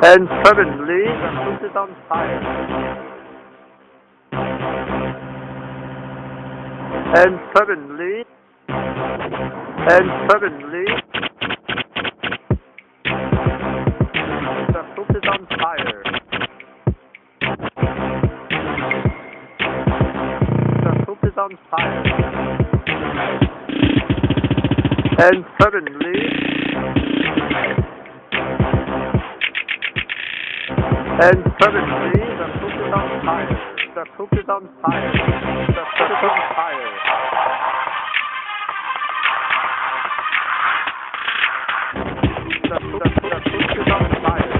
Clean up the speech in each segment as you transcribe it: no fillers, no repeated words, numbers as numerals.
And suddenly the house is on fire. And suddenly the house is on fire. The house is on fire. And suddenly the house is on fire. The house is on fire. The house is on fire. The house is on fire.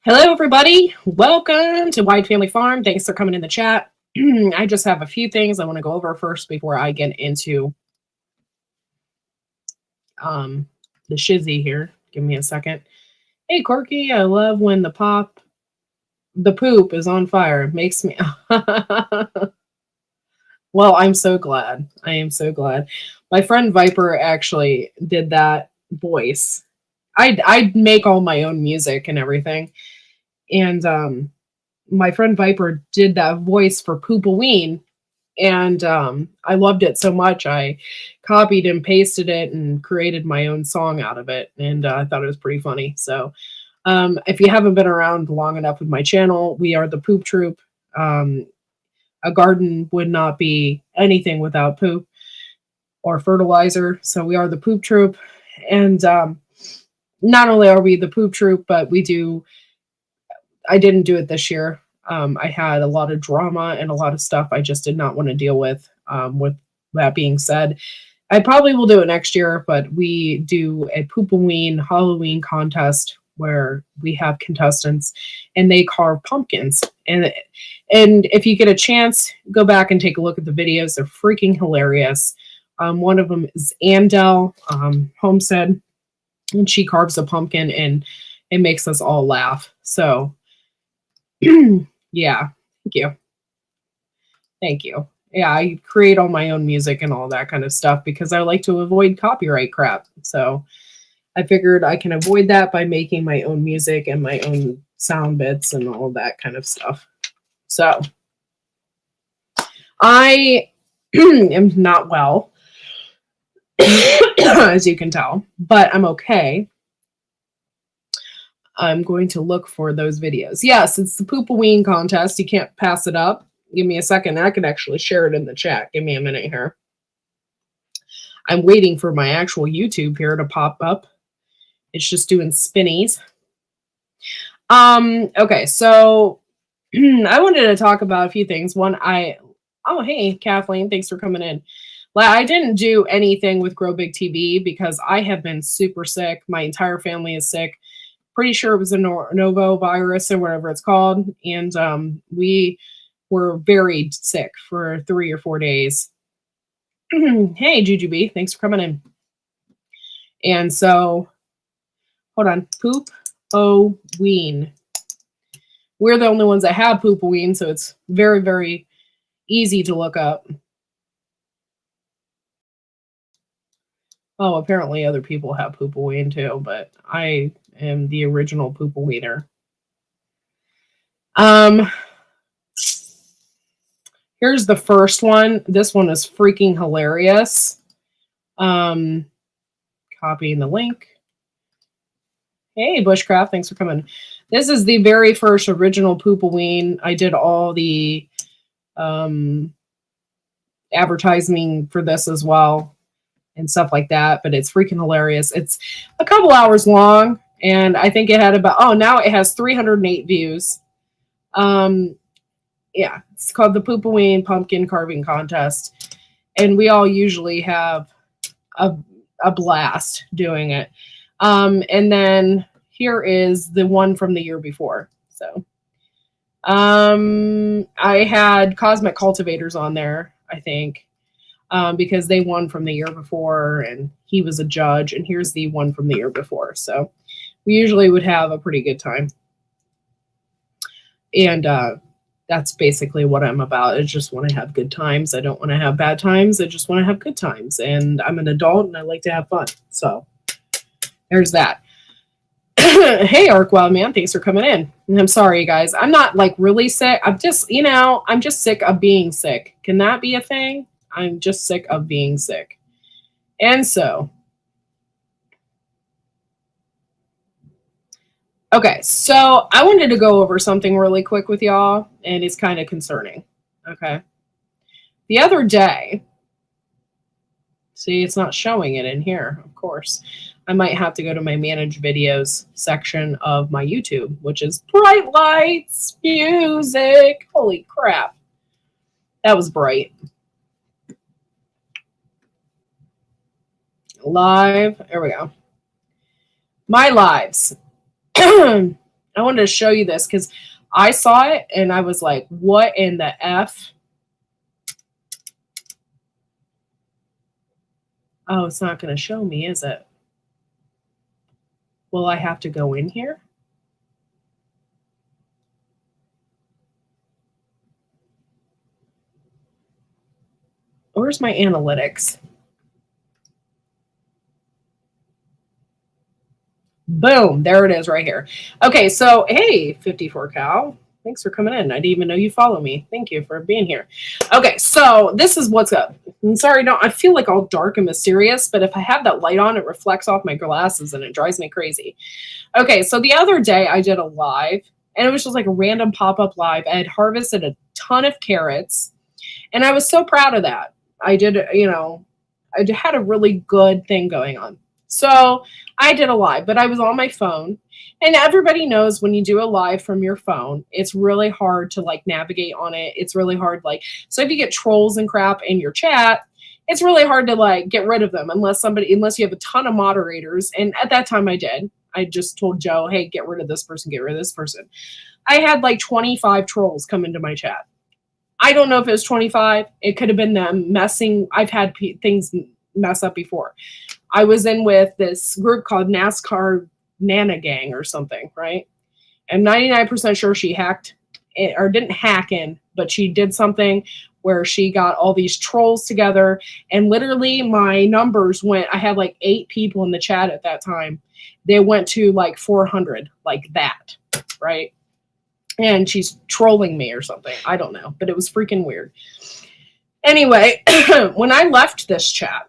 Hello, everybody. Welcome to Wide Family Farm. Thanks for coming in the chat. I just have a few things I want to go over first before I get into the shizzy here. Give me a second. Hey, Corky, I love when the poop is on fire. It makes me... Well, I'm so glad. I am so glad. My friend Viper actually did that voice. I'd make all my own music and everything. And my friend Viper did that voice for Poopaween, and I loved it so much I copied and pasted it and created my own song out of it, and I thought it was pretty funny. So if you haven't been around long enough with my channel, we are the Poop Troop. A garden would not be anything without poop or fertilizer, so we are the Poop Troop. And not only are we the Poop Troop, but I didn't do it this year. I had a lot of drama and a lot of stuff I just did not want to deal with. With that being said, I probably will do it next year, but we do a Poopaween Halloween contest where we have contestants and they carve pumpkins. And if you get a chance, go back and take a look at the videos. They're freaking hilarious. One of them is Andel Homestead, and she carves a pumpkin and it makes us all laugh. So yeah, thank you. Yeah, I create all my own music and all that kind of stuff because I like to avoid copyright crap. So I figured I can avoid that by making my own music and my own sound bits and all that kind of stuff. So I am not well, as you can tell, but I'm okay. I'm going to look for those videos. Yes, it's the Poopaween contest. You can't pass it up. Give me a second. I can actually share it in the chat. Give me a minute here. I'm waiting for my actual YouTube here to pop up. It's just doing spinnies. Okay, so I wanted to talk about a few things. One, oh, hey, Kathleen, thanks for coming in. I didn't do anything with Grow Big TV because I have been super sick. My entire family is sick. Pretty sure it was a novo virus or whatever it's called. And we were very sick for 3 or 4 days. Hey, Jujubee, thanks for coming in. And so, hold on, Poop-O-Ween. We're the only ones that have Poop-O-Ween, so it's very, very easy to look up. Oh, apparently other people have Poop-O-Ween too, but I am the original Poop-O-Weener. Here's the first one. This one is freaking hilarious. Copying the link. Hey, Bushcraft, thanks for coming. This is the very first original Poop-O-Ween. I did all the advertising for this as well and stuff like that, but it's freaking hilarious. It's a couple hours long, and I think it had about, oh, now it has 308 views. Yeah, it's called the Poop-O-Ween Pumpkin Carving Contest, and we all usually have a a blast doing it. And then here is the one from the year before. So I had Cosmic Cultivators on there, I think, because they won from the year before and he was a judge. And here's the one from the year before. So we usually would have a pretty good time. And that's basically what I'm about. I just want to have good times. I don't want to have bad times. I just want to have good times. And I'm an adult and I like to have fun. So there's that. Hey, Arc Wild Man, thanks for coming in. And I'm sorry, guys. I'm not like really sick. I'm just, I'm just sick of being sick. Can that be a thing? I'm just sick of being sick. And so, okay, so I wanted to go over something really quick with y'all, and it's kind of concerning. Okay. The other day, see, it's not showing it in here, of course. I might have to go to my manage videos section of my YouTube, which is bright lights, music. Holy crap. That was bright. Live. There we go. My lives. I wanted to show you this because I saw it and I was like, what in the F? Oh, it's not going to show me, is it? Will I have to go in here? Where's my analytics? Boom, there it is right here. Okay, so hey, 54 Cal, thanks for coming in. I didn't even know you follow me. Thank you for being here. Okay, so this is what's up. I'm sorry, I feel like all dark and mysterious, but if I have that light on, it reflects off my glasses and it drives me crazy. Okay, so the other day I did a live, and it was just like a random pop-up live. I had harvested a ton of carrots, and I was so proud of that. I did, I had a really good thing going on. So I did a live, but I was on my phone, and everybody knows when you do a live from your phone, it's really hard to like navigate on it. It's really hard. So if you get trolls and crap in your chat, it's really hard to like get rid of them unless you have a ton of moderators. And at that time I did. I just told Joe, hey, get rid of this person, get rid of this person. I had like 25 trolls come into my chat. I don't know if it was 25. It could have been them messing. I've had things mess up before. I was in with this group called NASCAR Nana Gang or something, right? I'm 99% sure she hacked it, or didn't hack in, but she did something where she got all these trolls together, and literally my numbers went, I had like 8 people in the chat at that time. They went to like 400, like that, right? And she's trolling me or something. I don't know, but it was freaking weird. Anyway, when I left this chat,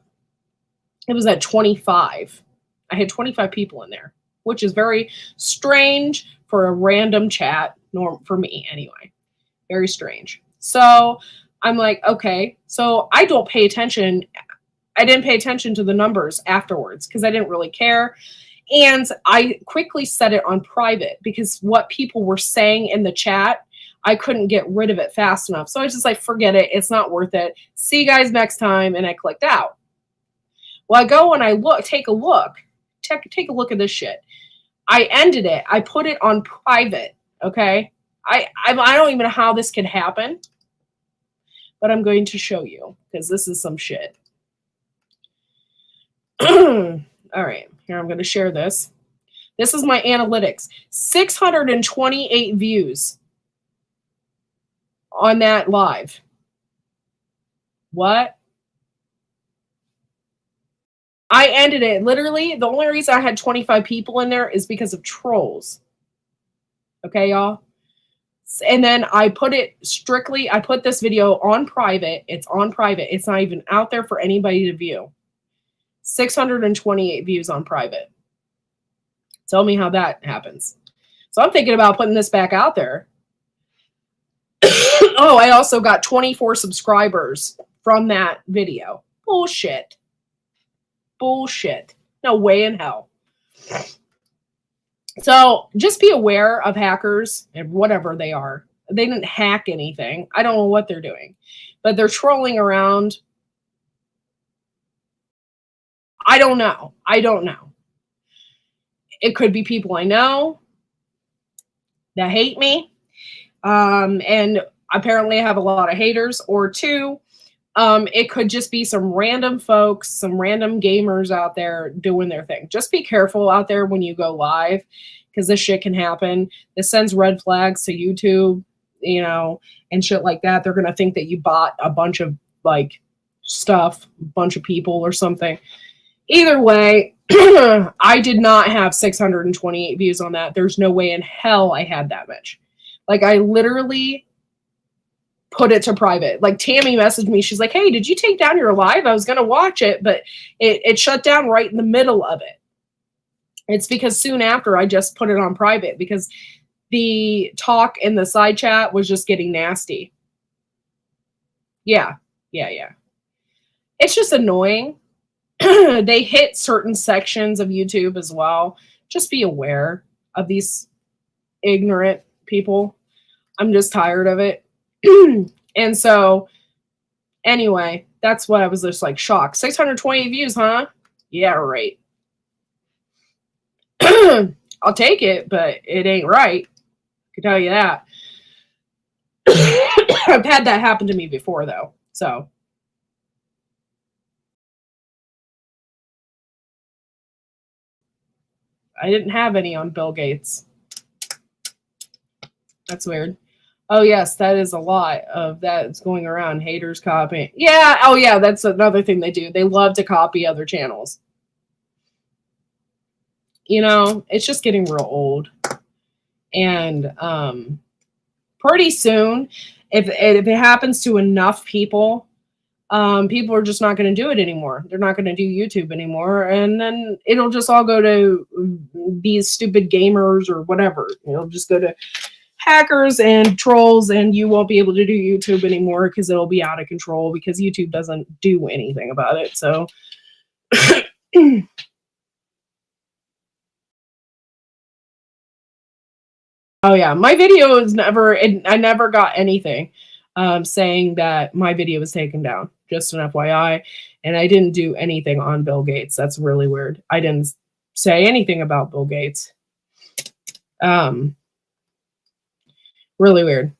it was at 25. I had 25 people in there, which is very strange for a random chat, for me anyway. Very strange. So I'm like, okay. So I don't pay attention. I didn't pay attention to the numbers afterwards because I didn't really care. And I quickly set it on private because what people were saying in the chat, I couldn't get rid of it fast enough. So I was just like, forget it. It's not worth it. See you guys next time. And I clicked out. Well, I go and I take a look at this shit. I ended it. I put it on private. Okay. I don't even know how this could happen, but I'm going to show you because this is some shit. All right. Here, I'm going to share this. This is my analytics. 628 views on that live. What? I ended it. Literally, the only reason I had 25 people in there is because of trolls. Okay, y'all? And then I put this video on private. It's on private. It's not even out there for anybody to view. 628 views on private. Tell me how that happens. So I'm thinking about putting this back out there. Oh, I also got 24 subscribers from that video. Bullshit. Bullshit. No way in hell. So just be aware of hackers and whatever they are. They didn't hack anything. I don't know what they're doing, but they're trolling around. I don't know. I don't know. It could be people I know that hate me. And apparently I have a lot of haters. Or two, it could just be some random folks, some random gamers out there doing their thing. Just be careful out there when you go live, because this shit can happen. This sends red flags to YouTube, you know, and shit like that. They're going to think that you bought a bunch of like stuff, a bunch of people or something. Either way, I did not have 628 views on that. There's no way in hell I had that much. Like, I literally put it to private. Like, Tammy messaged me. She's like, hey, did you take down your live? I was going to watch it, but it shut down right in the middle of it. It's because soon after I just put it on private because the talk in the side chat was just getting nasty. Yeah. It's just annoying. They hit certain sections of YouTube as well. Just be aware of these ignorant people. I'm just tired of it. And so, anyway, that's what I was just like shocked. 620 views, huh? Yeah, right. I'll take it, but it ain't right. I can tell you that. I've had that happen to me before, though. So. I didn't have any on Bill Gates. That's weird. Oh, yes, that is a lot of that's going around. Haters copying. Yeah. Oh, yeah, that's another thing they do. They love to copy other channels. You know, it's just getting real old. And pretty soon, if it happens to enough people, people are just not going to do it anymore. They're not going to do YouTube anymore. And then it'll just all go to these stupid gamers or whatever. It'll just go to hackers and trolls, and you won't be able to do YouTube anymore because it'll be out of control because YouTube doesn't do anything about it. So oh yeah, my video is I never got anything saying that my video was taken down. Just an FYI. And I didn't do anything on Bill Gates. That's really weird. I didn't say anything about Bill Gates. Really weird.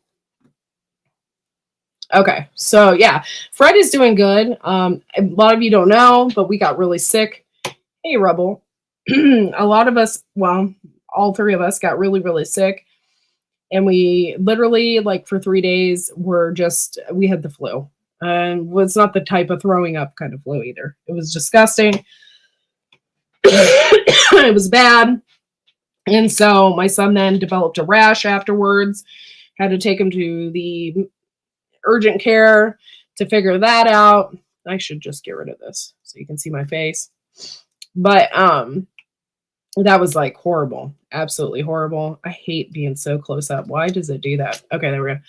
Okay, so yeah, Fred is doing good. A lot of you don't know, but we got really sick. Hey, Rebel. A lot of us, well, all three of us got really, really sick. And we literally, like, for 3 days, we had the flu. And was not the type of throwing up kind of flu either. It was disgusting. It was bad. And so my son then developed a rash afterwards. Had to take him to the urgent care to figure that out. I should just get rid of this so you can see my face. But that was like horrible. Absolutely horrible. I hate being so close up. Why does it do that? Okay, there we go.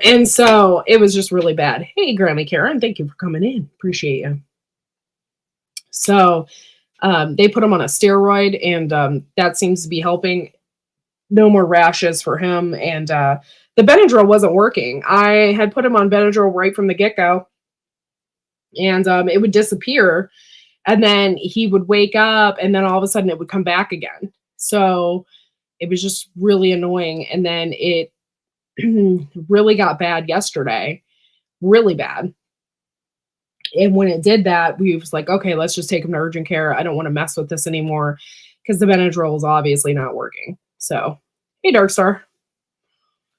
And so it was just really bad. Hey, Grammy Karen, thank you for coming in. Appreciate you. So they put him on a steroid, and that seems to be helping. No more rashes for him. And the Benadryl wasn't working. I had put him on Benadryl right from the get-go, and it would disappear. And then he would wake up, and then all of a sudden it would come back again. So it was just really annoying. And then it really got bad yesterday, really bad. And when it did that, we was like, okay, let's just take him to urgent care. I don't want to mess with this anymore because the Benadryl is obviously not working. So, hey, Darkstar.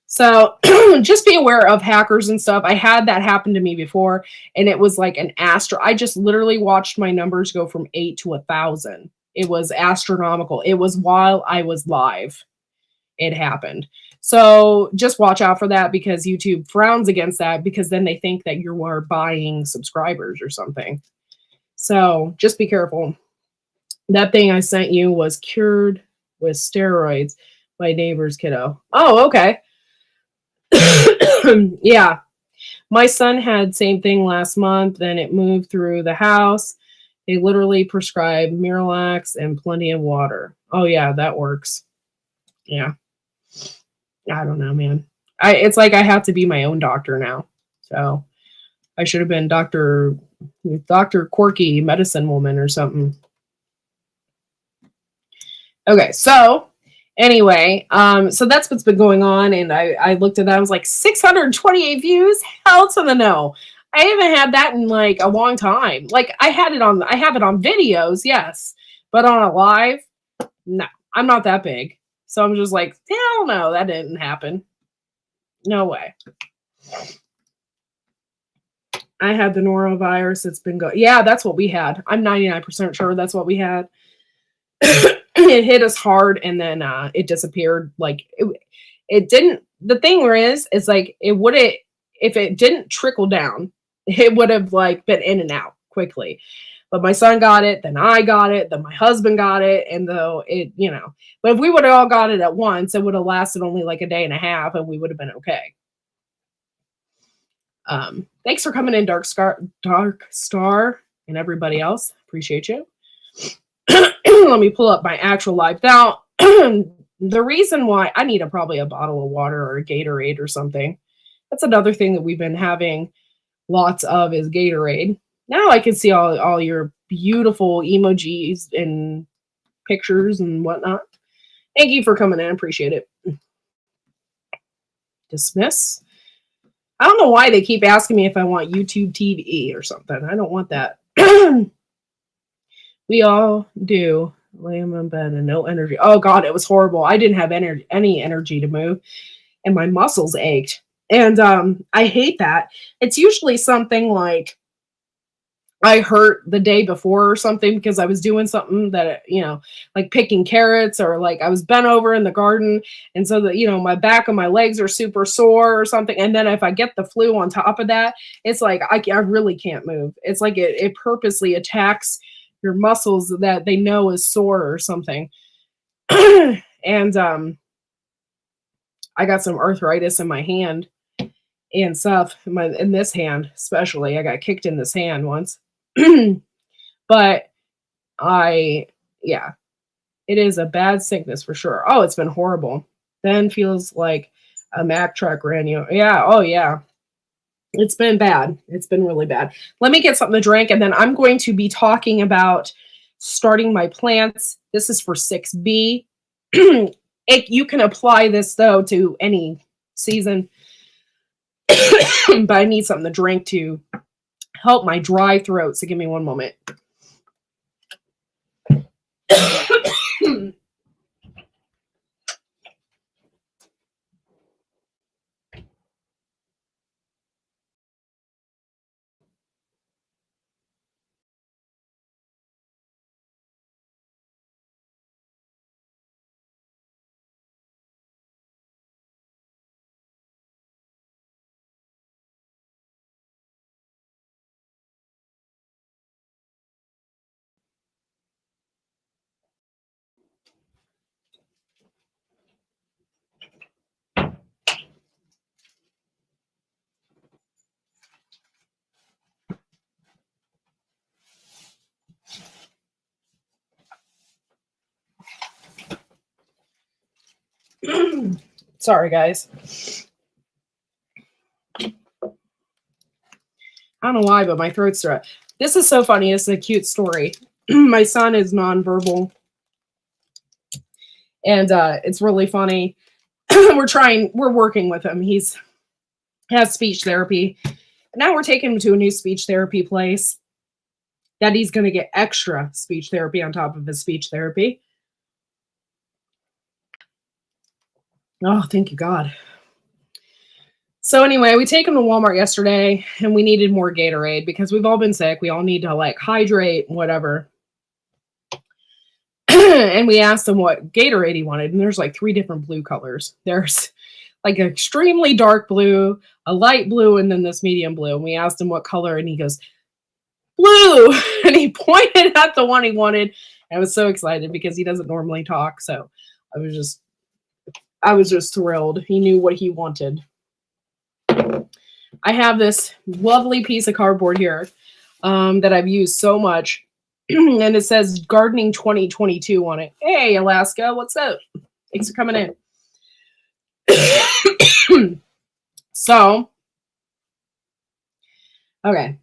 So just be aware of hackers and stuff. I had that happen to me before, and it was like an I just literally watched my numbers go from 8 to 1,000. It was astronomical. It was while I was live. It happened. So just watch out for that because YouTube frowns against that because then they think that you are buying subscribers or something. So just be careful. That thing I sent you was cured with steroids. My neighbor's kiddo. Oh, okay. Yeah. My son had same thing last month. Then it moved through the house. They literally prescribed Miralax and plenty of water. Oh, yeah, that works. Yeah. I don't know, man. It's like I have to be my own doctor now. So I should have been Dr. Quirky Medicine Woman or something. Okay, so anyway, so that's what's been going on, and I looked at that. I was like, 628 views. Hell to the no. I haven't had that in like a long time. Like I have it on videos, yes, but on a live, no. I'm not that big, so I'm just like, hell no, that didn't happen. No way. I had the norovirus. It's been going. Yeah, that's what we had. I'm 99% sure that's what we had. It hit us hard, and then it disappeared. Like it didn't. The thing is like it would have, if it didn't trickle down, it would have like been in and out quickly. But my son got it, then I got it, then my husband got it, and though it, but if we would have all got it at once, it would have lasted only like a day and a half, and we would have been okay. Thanks for coming in, Dark Star, and everybody else. Appreciate you. Let me pull up my actual live. Now, the reason why I need probably a bottle of water or a Gatorade or something. That's another thing that we've been having lots of is Gatorade. Now I can see all your beautiful emojis and pictures and whatnot. Thank you for coming in. Appreciate it. Dismiss. I don't know why they keep asking me if I want YouTube TV or something. I don't want that. We all do. Lay in bed and no energy. Oh God, it was horrible. I didn't have any energy to move, and my muscles ached. And I hate that. It's usually something like I hurt the day before or something because I was doing something that, like picking carrots, or like I was bent over in the garden. And so that, my back and my legs are super sore or something. And then if I get the flu on top of that, it's like, I really can't move. It's like it purposely attacks your muscles that they know is sore or something. And I got some arthritis in my hand and stuff, in this hand especially. I got kicked in this hand once. But it is a bad sickness for sure. Oh, it's been horrible. Then feels like a Mack truck ran you. Yeah. Oh yeah. It's been bad. It's been really bad. Let me get something to drink, and then I'm going to be talking about starting my plants. This is for 6B. You can apply this though to any season, but I need something to drink to help my dry throat. So give me one moment. Sorry, guys. I don't know why, but my throat's dry. This is so funny. It's a cute story. My son is nonverbal, and it's really funny. We're working with him. He has speech therapy. Now we're taking him to a new speech therapy place that he's going to get extra speech therapy on top of his speech therapy. Oh, thank you, God. So anyway, we take him to Walmart yesterday, and we needed more Gatorade because we've all been sick. We all need to like hydrate, whatever. And we asked him what Gatorade he wanted, and there's like 3 different blue colors. There's like an extremely dark blue, a light blue, and then this medium blue. And we asked him what color, and he goes, blue. And he pointed at the one he wanted. I was so excited because he doesn't normally talk. So I was just thrilled. He knew what he wanted. I have this lovely piece of cardboard here that I've used so much. And it says Gardening 2022 on it. Hey, Alaska, what's up? Thanks for coming in. So Okay.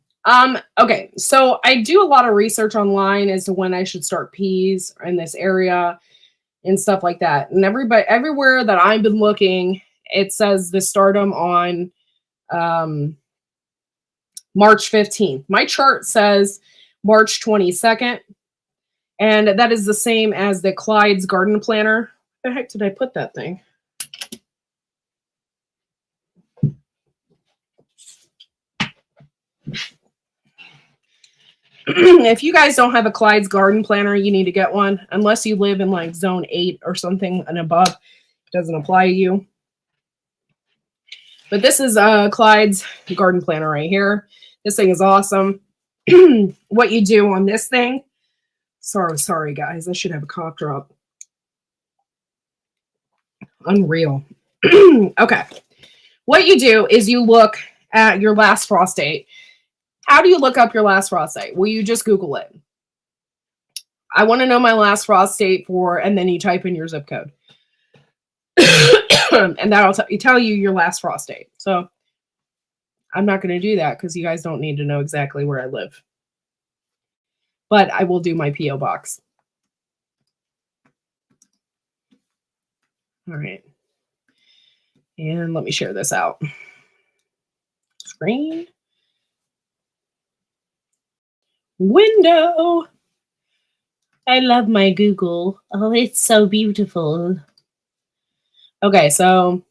Okay. So I do a lot of research online as to when I should start peas in this area and stuff like that. And everybody everywhere that I've been looking, it says the start them on um March 15th. My chart says March 22nd, and that is the same as the Clyde's garden planner. Where the heck did I put that thing? If you guys don't have a Clyde's garden planner, you need to get one. Unless you live in like zone 8 or something and above, it doesn't apply to you. But this is Clyde's garden planner right here. This thing is awesome. What you do on this thing, sorry guys, I should have a cough drop. Unreal. Okay. What you do is you look at your last frost date. How do you look up your last frost date? Well, you just Google it. I want to know my last frost date for, and then you type in your zip code. And that'll tell you your last frost date. So I'm not going to do that because you guys don't need to know exactly where I live. But I will do my P.O. box. All right. And let me share this out. Screen. Window. I love my Google. Oh, it's so beautiful. Okay, so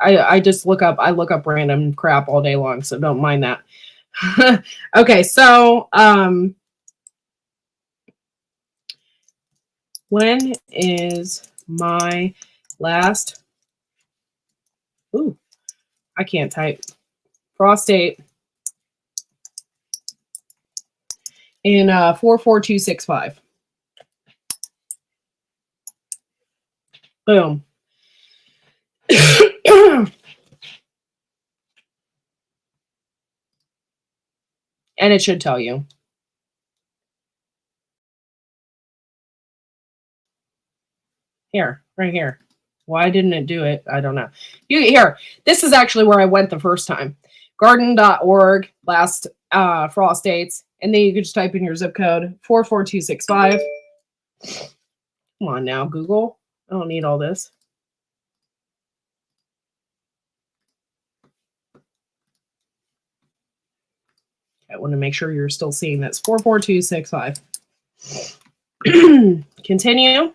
I just look up random crap all day long, so don't mind that. Okay, so when is my last I can't type frost date in 44265. Boom. And it should tell you. Here, right here. Why didn't it do it? I don't know. Here, this is actually where I went the first time. Garden.org, last frost dates. And then you can just type in your zip code, 44265. Come on now, Google. I don't need all this. I want to make sure you're still seeing this. 44265. Continue.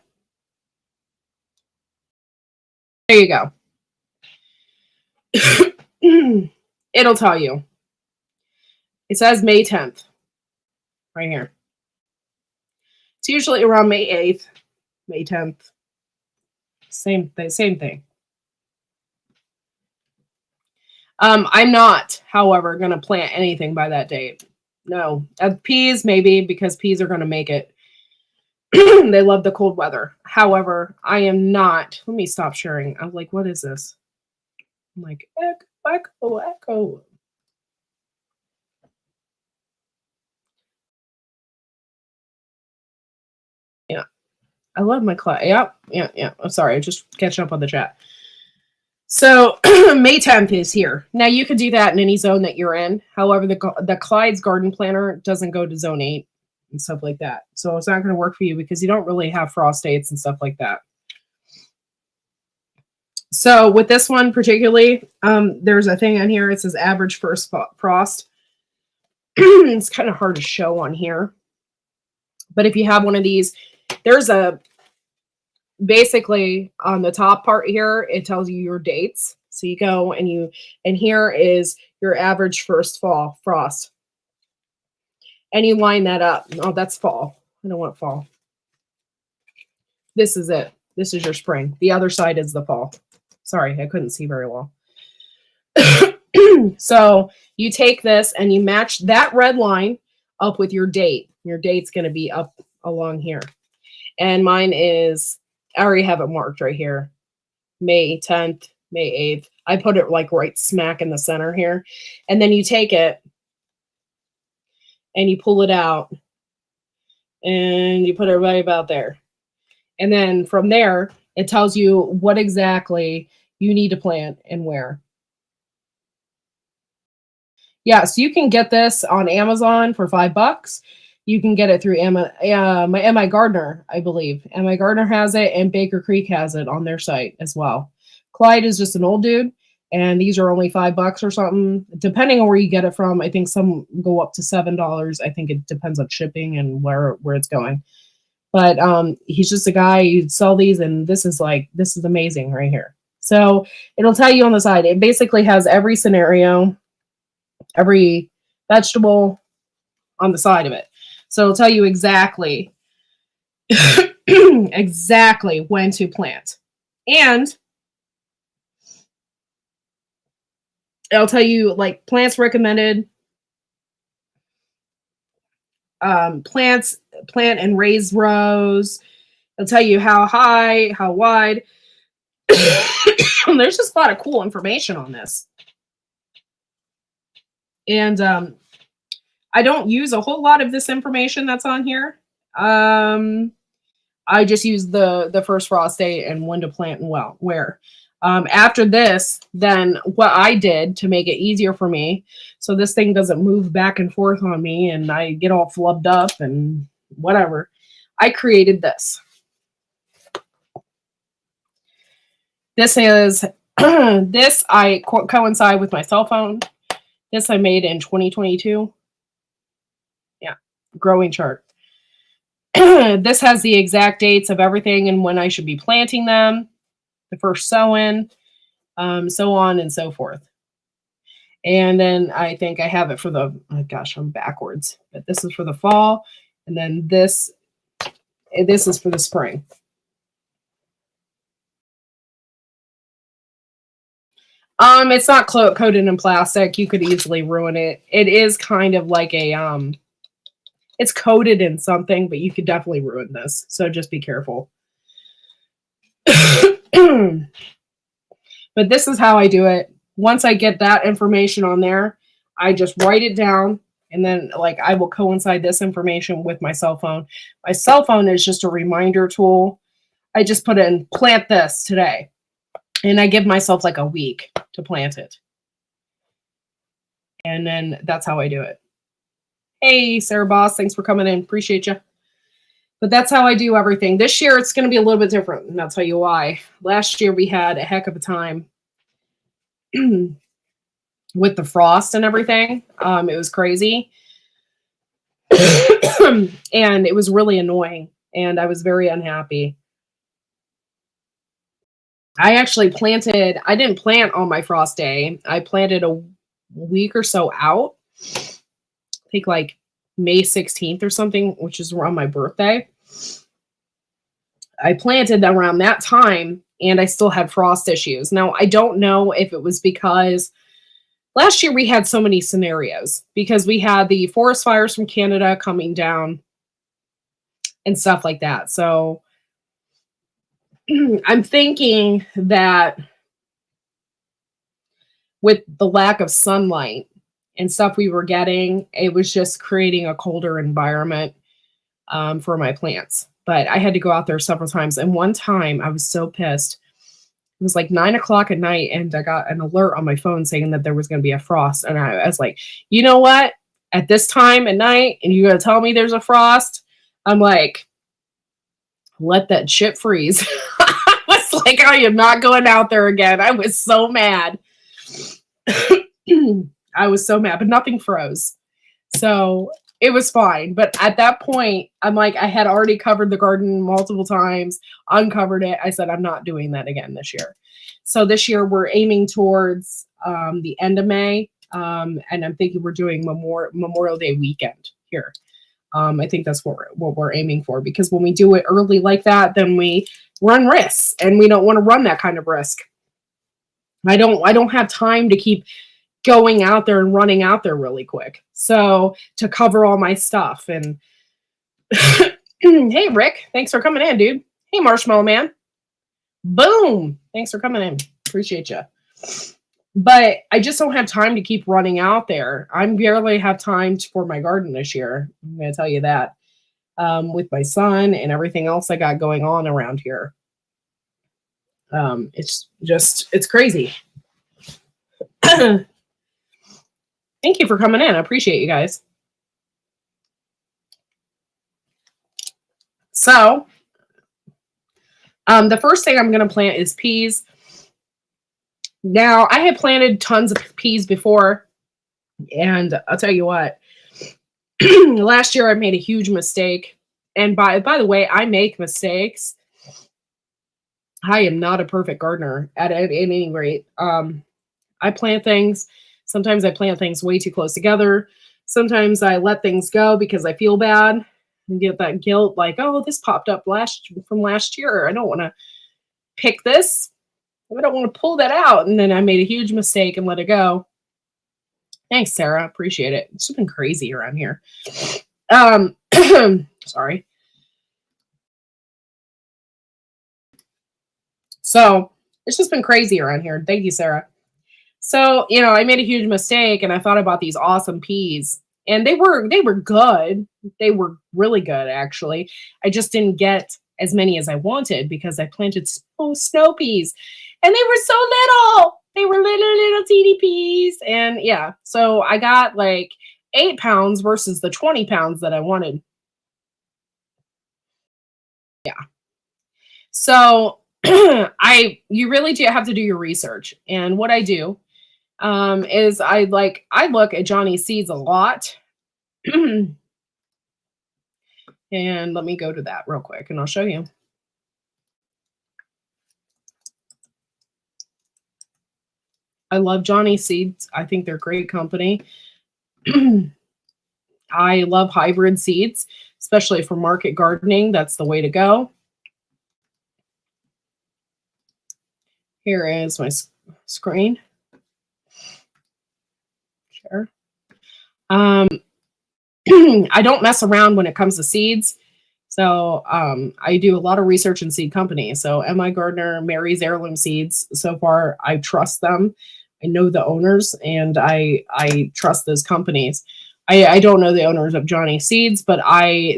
There you go. It'll tell you. It says May 10th. Right here. It's usually around May 8th, May 10th. Same thing. I'm not, however, going to plant anything by that date. No. Peas, maybe, because peas are going to make it. They love the cold weather. However, I am not. Let me stop sharing. I'm like, what is this? I'm like, echo. Yeah. I love my class. Yeah. I'm sorry. I just catching up on the chat. So May 10th is here. Now you could do that in any zone that you're in. However, the Clyde's garden planner doesn't go to zone 8 and stuff like that. So it's not going to work for you because you don't really have frost dates and stuff like that. So with this one particularly, there's a thing on here. It says average first frost. It's kind of hard to show on here. But if you have one of these, there's basically on the top part here, it tells you your dates. So you go and here is your average first fall frost. And you line that up. Oh, that's fall. I don't want fall. This is it. This is your spring. The other side is the fall. Sorry, I couldn't see very well. So you take this and you match that red line up with your date. Your date's going to be up along here. And mine is, I already have it marked right here. May 10th, May 8th. I put it like right smack in the center here. And then you take it and you pull it out and you put it right about there. And then from there, it tells you what exactly you need to plant and where. Yeah, so you can get this on Amazon for $5. You can get it through my MI Gardner, I believe. MI Gardner has it, and Baker Creek has it on their site as well. Clyde is just an old dude, and these are only $5 or something, depending on where you get it from. I think some go up to $7. I think it depends on shipping and where it's going. But he's just a guy who sell these, and this is amazing right here. So it'll tell you on the side. It basically has every scenario, every vegetable on the side of it. So it'll tell you exactly exactly when to plant. And it'll tell you like plants recommended, plant and raised rows. It'll tell you how high, how wide. There's just a lot of cool information on this. And I don't use a whole lot of this information that's on here. I just use the first frost date and when to plant and where. After this, then what I did to make it easier for me, so this thing doesn't move back and forth on me and I get all flubbed up and whatever, I created this. This is this I coincide with my cell phone. This I made in 2022. Yeah, growing chart. This has the exact dates of everything and when I should be planting them, the first sow-in, so on and so forth. And then I think I have it for the, oh gosh, I'm backwards, but this is for the fall. And then this is for the spring. It's not coated in plastic. You could easily ruin it. It is kind of like a, it's coated in something, but you could definitely ruin this. So just be careful. But this is how I do it. Once I get that information on there, I just write it down, and then like I will coincide this information with my cell phone. My cell phone is just a reminder tool. I just put in plant this today, and I give myself like a week to plant it. And then that's how I do it. Hey, Sarah Boss, thanks for coming in. Appreciate you. But that's how I do everything. This year, it's going to be a little bit different, and I'll tell you why. Last year, we had a heck of a time with the frost and everything. It was crazy. And it was really annoying, and I was very unhappy. I actually planted, I didn't plant on my frost day. I planted a week or so out. I think like May 16th or something, which is around my birthday. I planted around that time, and I still had frost issues. Now, I don't know if it was because last year we had so many scenarios because we had the forest fires from Canada coming down and stuff like that. So I'm thinking that with the lack of sunlight and stuff we were getting, it was just creating a colder environment for my plants. But I had to go out there several times. And one time I was so pissed. It was like 9 o'clock at night, and I got an alert on my phone saying that there was going to be a frost. And I was like, you know what? At this time at night, and you're going to tell me there's a frost? I'm like, let that shit freeze. I was like, I am not going out there again. I was so mad. I was so mad, but nothing froze. So it was fine. But at that point, I'm like, I had already covered the garden multiple times, uncovered it. I said, I'm not doing that again this year. So this year we're aiming towards the end of May. And I'm thinking we're doing Memorial Day weekend here. I think that's what we're aiming for, because when we do it early like that, then we run risks, and we don't want to run that kind of risk. I don't have time to keep going out there and running out there really quick. So to cover all my stuff. And hey, Rick, thanks for coming in, dude. Hey, Marshmallow Man. Boom. Thanks for coming in. Appreciate you. But I just don't have time to keep running out there. I barely have time for my garden this year. I'm going to tell you that. With my son and everything else I got going on around here. It's crazy. Thank you for coming in. I appreciate you guys. So, the first thing I'm going to plant is peas. Now, I had planted tons of peas before, and I'll tell you what, last year I made a huge mistake. And by the way, I make mistakes. I am not a perfect gardener at any rate. I plant things. Sometimes I plant things way too close together. Sometimes I let things go because I feel bad and get that guilt, like, oh, this popped up from last year. I don't want to pick this. I don't want to pull that out. And then I made a huge mistake and let it go. Thanks, Sarah. Appreciate it. It's been crazy around here. Sorry. So it's just been crazy around here. Thank you, Sarah. So, I made a huge mistake and I thought about these awesome peas. And they were good. They were really good, actually. I just didn't get as many as I wanted because I planted snow peas. And they were so little. They were little teeny peas. And yeah, so I got like 8 pounds versus the 20 pounds that I wanted. Yeah. So you really do have to do your research. And what I do is I look at Johnny's seeds a lot. And let me go to that real quick and I'll show you. I love Johnny's seeds. I think they're great company. I love hybrid seeds, especially for market gardening. That's the way to go. Here is my screen. Share. I don't mess around when it comes to seeds. So I do a lot of research in seed companies. So M.I. Gardner, Mary's Heirloom Seeds. So far, I trust them. I know the owners, and I trust those companies. I don't know the owners of Johnny Seeds, but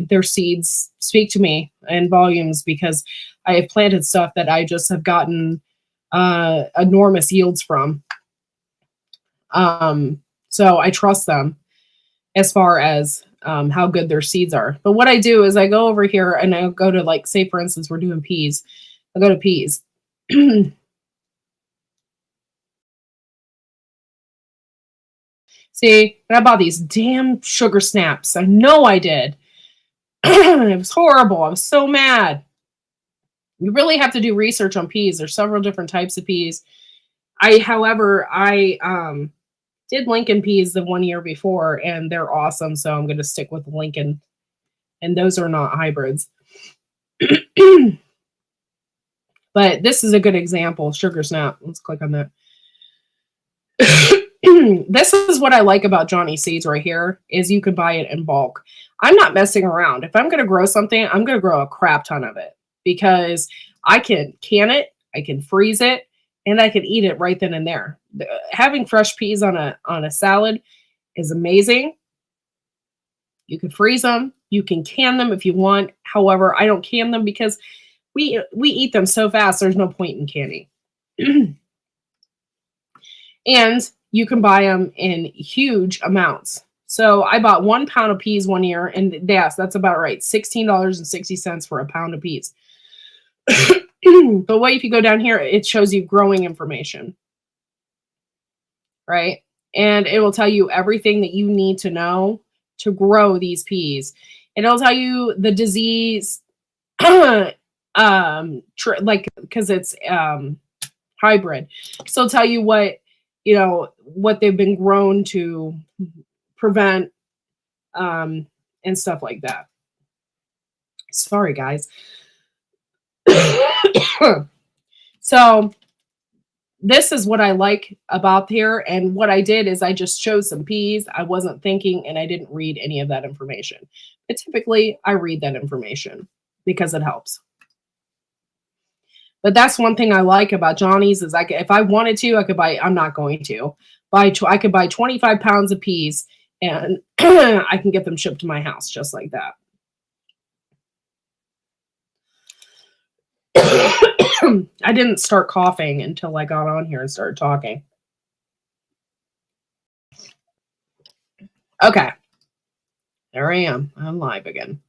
their seeds speak to me in volumes because I have planted stuff that I just have gotten enormous yields from. So I trust them as far as how good their seeds are. But what I do is I go over here and I go to, like, say, for instance, we're doing peas. I go to peas. See, I bought these damn sugar snaps. I know I did. It was horrible. I was so mad. You really have to do research on peas. There's several different types of peas. However, I did Lincoln peas the 1 year before, and they're awesome. So I'm going to stick with Lincoln, and those are not hybrids. But this is a good example. Sugar snap. Let's click on that. This is what I like about Johnny Seeds right here, is you can buy it in bulk. I'm not messing around. If I'm going to grow something, I'm going to grow a crap ton of it because I can can it, I can freeze it, and I can eat it right then and there. Having fresh peas on a salad is amazing. You can freeze them, you can can them if you want. However, I don't can them because we eat them so fast. There's no point in canning. And you can buy them in huge amounts. So I bought 1 pound of peas 1 year, and yes, that's about right. $16.60 for a pound of peas. But what if you go down here, it shows you growing information, right? And it will tell you everything that you need to know to grow these peas. And it'll tell you the disease, like, because it's hybrid. So it'll tell you what they've been grown to prevent, and stuff like that. Sorry, guys. So this is what I like about here. And what I did is I just chose some peas. I wasn't thinking, and I didn't read any of that information. But typically I read that information because it helps. But that's one thing I like about Johnny's is if I wanted to, I could buy, I'm not going to, I could buy 25 pounds of peas and I can get them shipped to my house just like that. I didn't start coughing until I got on here and started talking. Okay. There I am. I'm live again.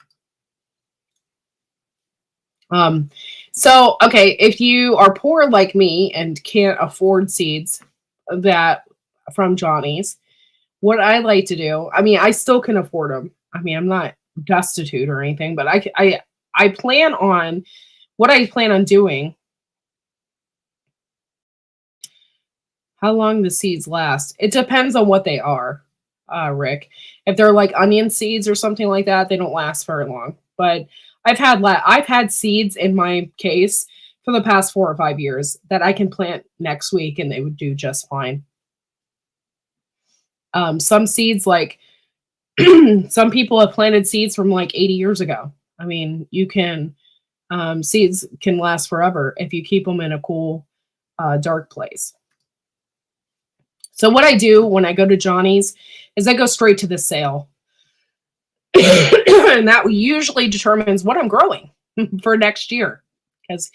So okay, if you are poor like me and can't afford seeds that from Johnny's, what I like to do, I mean, I still can afford them. I mean, I'm not destitute or anything, but I plan on what I plan on doing. How long the seeds last? It depends on what they are, Rick. If they're like onion seeds or something like that, they don't last very long. But I've had seeds in my case for the past 4 or 5 years that I can plant next week and they would do just fine. Some seeds like some people have planted seeds from like 80 years ago. I mean, you can seeds can last forever if you keep them in a cool, dark place. So what I do when I go to Johnny's is I go straight to the sale. And that usually determines what I'm growing for next year because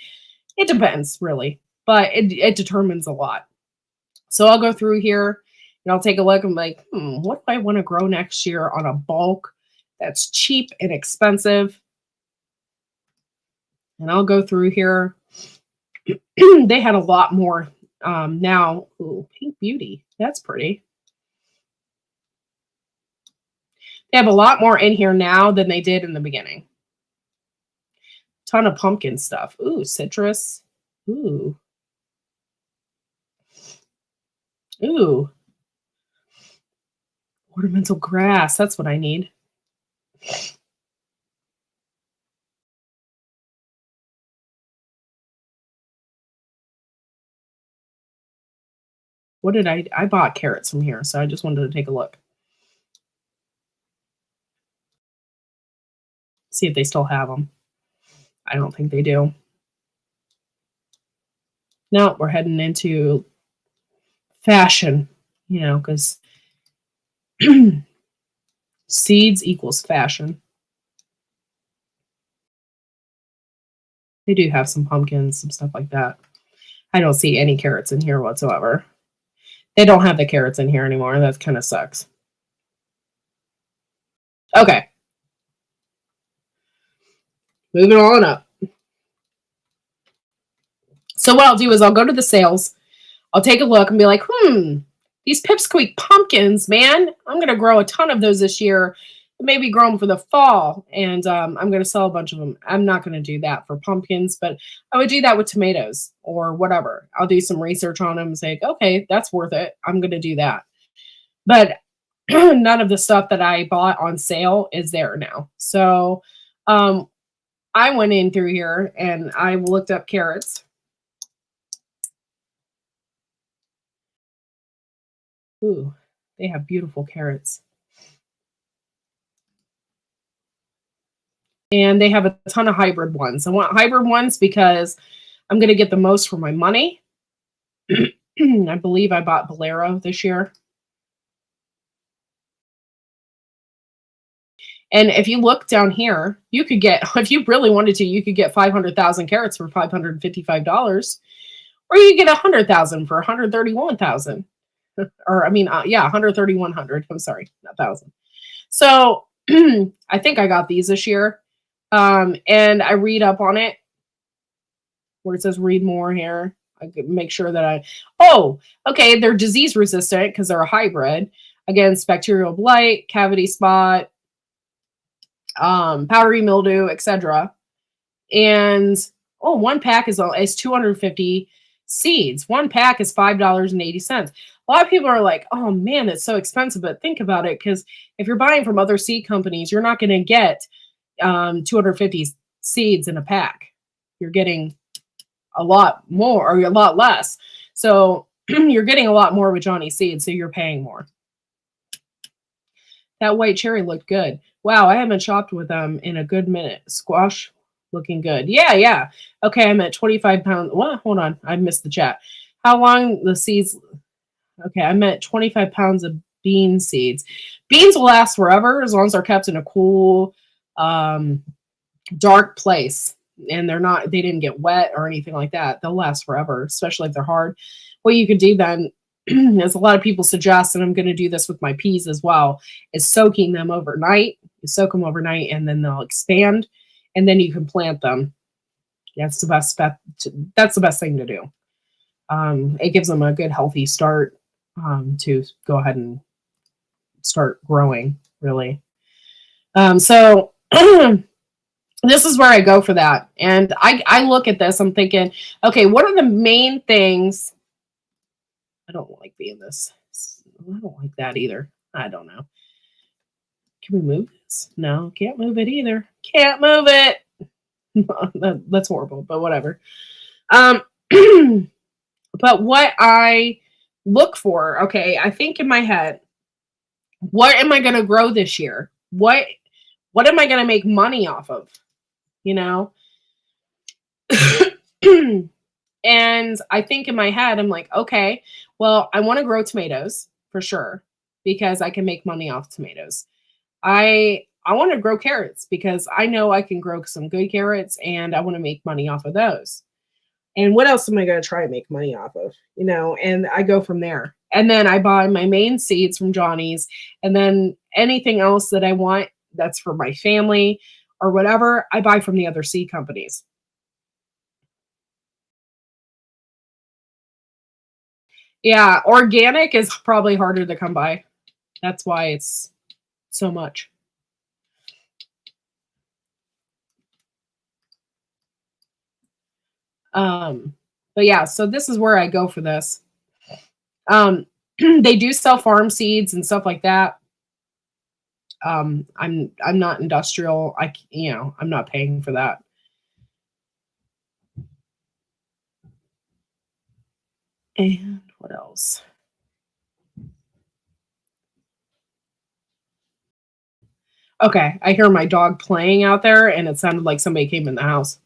it depends really, but it determines a lot. So I'll go through here and I'll take a look and be like, what do I want to grow next year on a bulk that's cheap and expensive? And I'll go through here. They had a lot more now. Ooh, Pink Beauty. That's pretty. They have a lot more in here now than they did in the beginning. Ton of pumpkin stuff. Ooh, citrus. Ooh. Ooh. Ornamental grass. That's what I need. What did I bought carrots from here, so I just wanted to take a look. See if they still have them. I don't think they do. No, we're heading into fashion, because seeds equals fashion. They do have some pumpkins, some stuff like that. I don't see any carrots in here whatsoever. They don't have the carrots in here anymore. That kind of sucks. Okay. Moving on up. So what I'll do is I'll go to the sales. I'll take a look and be like, these Pipsqueak pumpkins, man. I'm going to grow a ton of those this year. Maybe grow them for the fall. And I'm going to sell a bunch of them. I'm not going to do that for pumpkins, but I would do that with tomatoes or whatever. I'll do some research on them and say, okay, that's worth it. I'm going to do that. But none of the stuff that I bought on sale is there now. So I went in through here and I looked up carrots. Ooh, they have beautiful carrots. And they have a ton of hybrid ones. I want hybrid ones because I'm going to get the most for my money. I believe I bought Bolero this year. And if you look down here, you could get, if you really wanted to, you could get 500,000 carrots for $555. Or you could get 100,000 for 131,000. Or, I mean, 131,100. I'm sorry, not 1,000. So I think I got these this year. And I read up on it where it says read more here. I could make sure that okay, they're disease resistant because they're a hybrid against bacterial blight, cavity spot, powdery mildew, etc. And one pack is 250 seeds. One pack is $5.80. A lot of people are like, oh man, that's so expensive. But think about it, because if you're buying from other seed companies, you're not going to get 250 seeds in a pack. You're getting a lot more or a lot less. So you're getting a lot more with Johnny Seeds, so you're paying more. That white cherry looked good. Wow, I haven't shopped with them in a good minute. Squash looking good. Yeah. Okay, I'm at 25 pounds. What? Hold on. I missed the chat. How long the seeds? Okay, I'm at 25 pounds of bean seeds. Beans will last forever as long as they're kept in a cool, dark place. And they didn't get wet or anything like that. They'll last forever, especially if they're hard. What you could do then as a lot of people suggest, and I'm going to do this with my peas as well, is soaking them overnight. You soak them overnight and then they'll expand and then you can plant them. That's the best that's the best thing to do. It gives them a good healthy start to go ahead and start growing, really. So this is where I go for that. And I look at this, I'm thinking, okay, what are the main things? I don't like being this. I don't like that either. I don't know. Can we move this? No, can't move it either. Can't move it. That's horrible, but whatever. But what I look for, okay, I think in my head, what am I going to grow this year? What am I going to make money off of? You know? And I think in my head, I'm like, okay, well, I want to grow tomatoes for sure because I can make money off tomatoes. I want to grow carrots because I know I can grow some good carrots and I want to make money off of those. And what else am I going to try and make money off of? You know, and I go from there. And then I buy my main seeds from Johnny's, and then anything else that I want that's for my family or whatever, I buy from the other seed companies. Yeah, organic is probably harder to come by. That's why it's so much. But yeah, so this is where I go for this. They do sell farm seeds and stuff like that. I'm not industrial. I'm not paying for that. And what else? Okay, I hear my dog playing out there, and it sounded like somebody came in the house.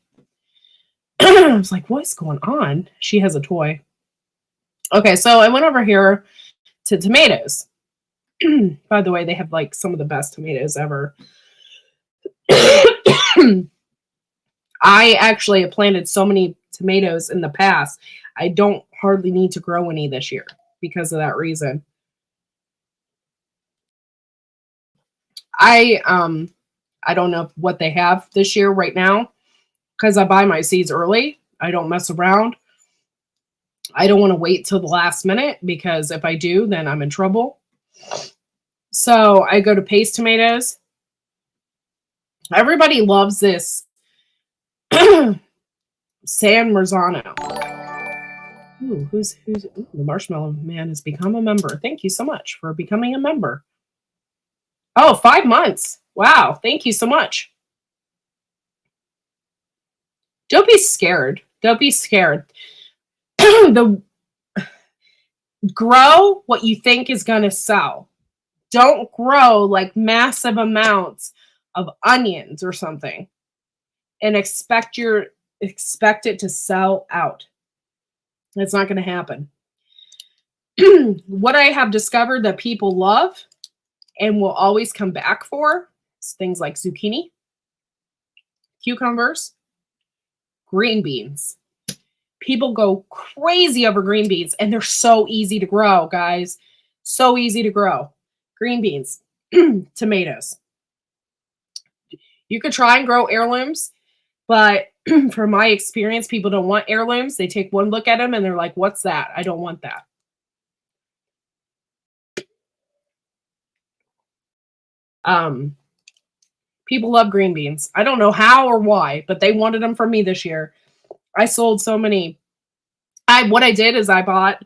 I was like, what's going on? She has a toy. Okay, so I went over here to tomatoes. By the way, they have like some of the best tomatoes ever. I actually have planted so many tomatoes in the past. I don't hardly need to grow any this year because of that reason. I don't know what they have this year right now because I buy my seeds early. I don't mess around. I don't want to wait till the last minute because if I do, then I'm in trouble. So I go to Paste Tomatoes. Everybody loves this San Marzano. Ooh, ooh, the Marshmallow Man has become a member. Thank you so much for becoming a member. Oh, 5 months. Wow. Thank you so much. Don't be scared. Don't be scared. Grow what you think is going to sell. Don't grow like massive amounts of onions or something and expect it to sell out. It's not going to happen. What I have discovered that people love and will always come back for is things like zucchini, cucumbers, green beans. People go crazy over green beans, and they're so easy to grow, guys. So easy to grow. Green beans, tomatoes. You could try and grow heirlooms, but from my experience, people don't want heirlooms. They take one look at them and they're like, what's that? I don't want that. People love green beans. I don't know how or why, but they wanted them from me this year. I sold so many. What I did is I bought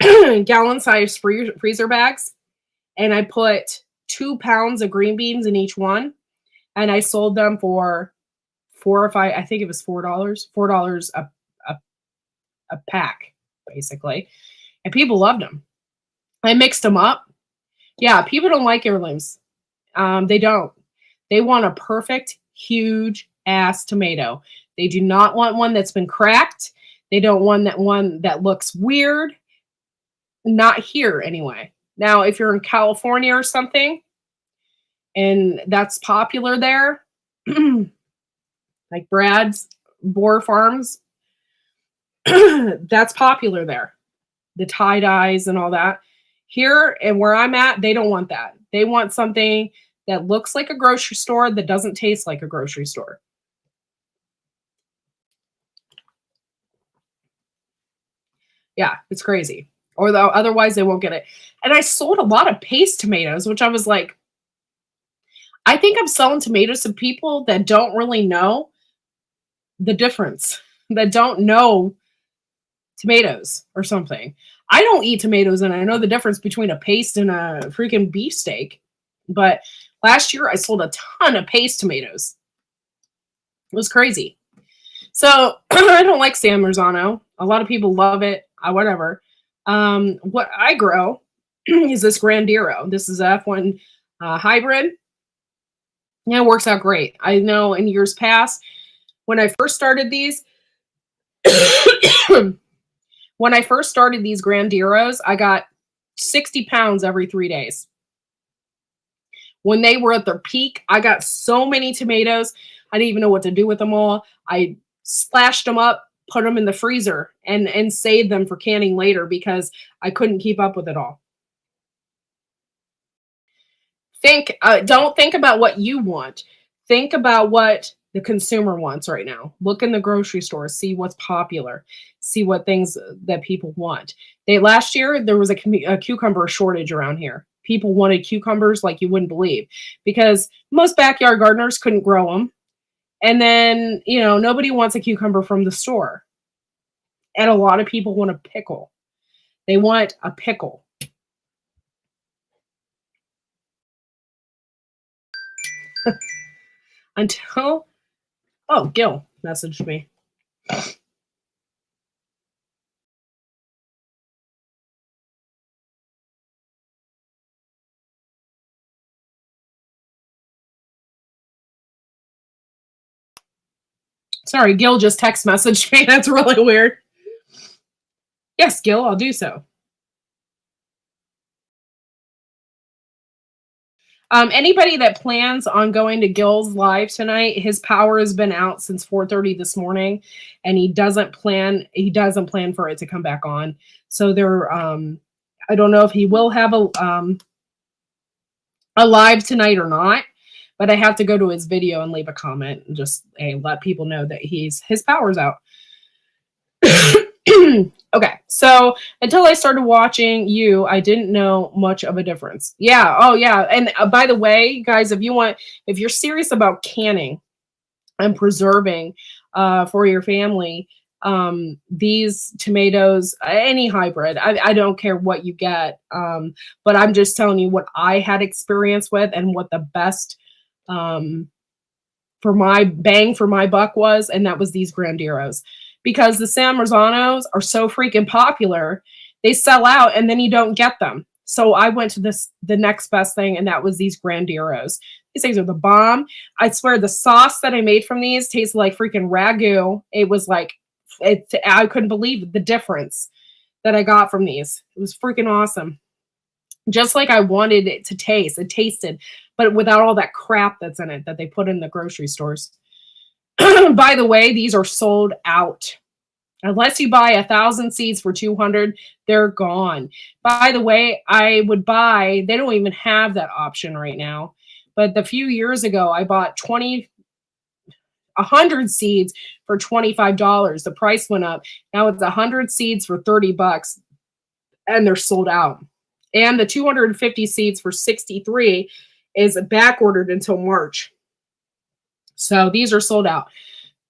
gallon-sized freezer bags, and I put 2 pounds of green beans in each one, and I sold them for $4 or $5. I think it was $4 a pack, basically, and people loved them. I mixed them up. Yeah, people don't like heirlooms. They don't. They want a perfect, huge ass tomato. They do not want one that's been cracked. They don't want one that looks weird. Not here, anyway. Now, if you're in California or something, and that's popular there, like Brad's Boar Farms, that's popular there. the tie-dyes and all that. Here and where I'm at, they don't want that. They want something that looks like a grocery store that doesn't taste like a grocery store. Yeah, it's crazy. Or though otherwise they won't get it. And I sold a lot of paste tomatoes, which I was like, I think I'm selling tomatoes to people that don't really know the difference, that don't know tomatoes or something. I don't eat tomatoes and I know the difference between a paste and a freaking beefsteak. But last year I sold a ton of paste tomatoes. It was crazy. So I don't like San Marzano. A lot of people love it. Whatever. What I grow is this Grandiro. This is a F1 hybrid. Yeah, it works out great. I know in years past, when I first started these, when I first started these Grandiros, I got 60 pounds every 3 days. When they were at their peak, I got so many tomatoes. I didn't even know what to do with them all. I slashed them up, put them in the freezer, and saved them for canning later because I couldn't keep up with it all. Don't think about what you want. Think about what the consumer wants right now. Look in the grocery store, see what's popular, see what things that people want. Last year there was a cucumber shortage around here. People wanted cucumbers like you wouldn't believe because most backyard gardeners couldn't grow them. And then, nobody wants a cucumber from the store. And a lot of people want a pickle. They want a pickle. Until, Gil messaged me. Sorry, Gil just text messaged me. That's really weird. Yes, Gil, I'll do so. Anybody that plans on going to Gil's live tonight, his power has been out since 4:30 this morning, and he doesn't plan for it to come back on. So I don't know if he will have a live tonight or not, but I have to go to his video and leave a comment and just let people know that his power's out. Okay, so until I started watching you, I didn't know much of a difference. Yeah, oh yeah, and by the way, guys, if you're serious about canning and preserving for your family, these tomatoes, any hybrid, I don't care what you get, but I'm just telling you what I had experience with and what the best for my bang for my buck was, and that was these Grandiros. Because the San Marzanos are so freaking popular, they sell out and then you don't get them. So I went to the next best thing, and that was these Grandiros. These things are the bomb. I swear the sauce that I made from these tasted like freaking ragu. It was like, I couldn't believe the difference that I got from these. It was freaking awesome. Just like I wanted it to taste. It tasted, but without all that crap that's in it that they put in the grocery stores. By the way, these are sold out. Unless you buy 1,000 seeds for 200, they're gone. By the way, they don't even have that option right now. But a few years ago, I bought 100 seeds for $25. The price went up. Now it's 100 seeds for $30, and they're sold out. And the 250 seeds for $63 is back ordered until March. So these are sold out.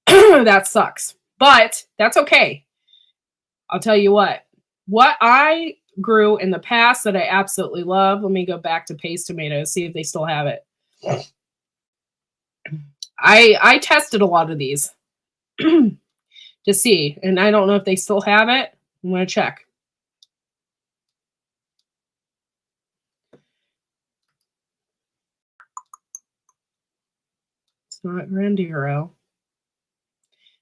That sucks. But that's okay. I'll tell you what I grew in the past that I absolutely love. Let me go back to paste tomatoes, see if they still have it. I tested a lot of these to see, and I don't know if they still have it. I'm going to check. It's not Grandiro.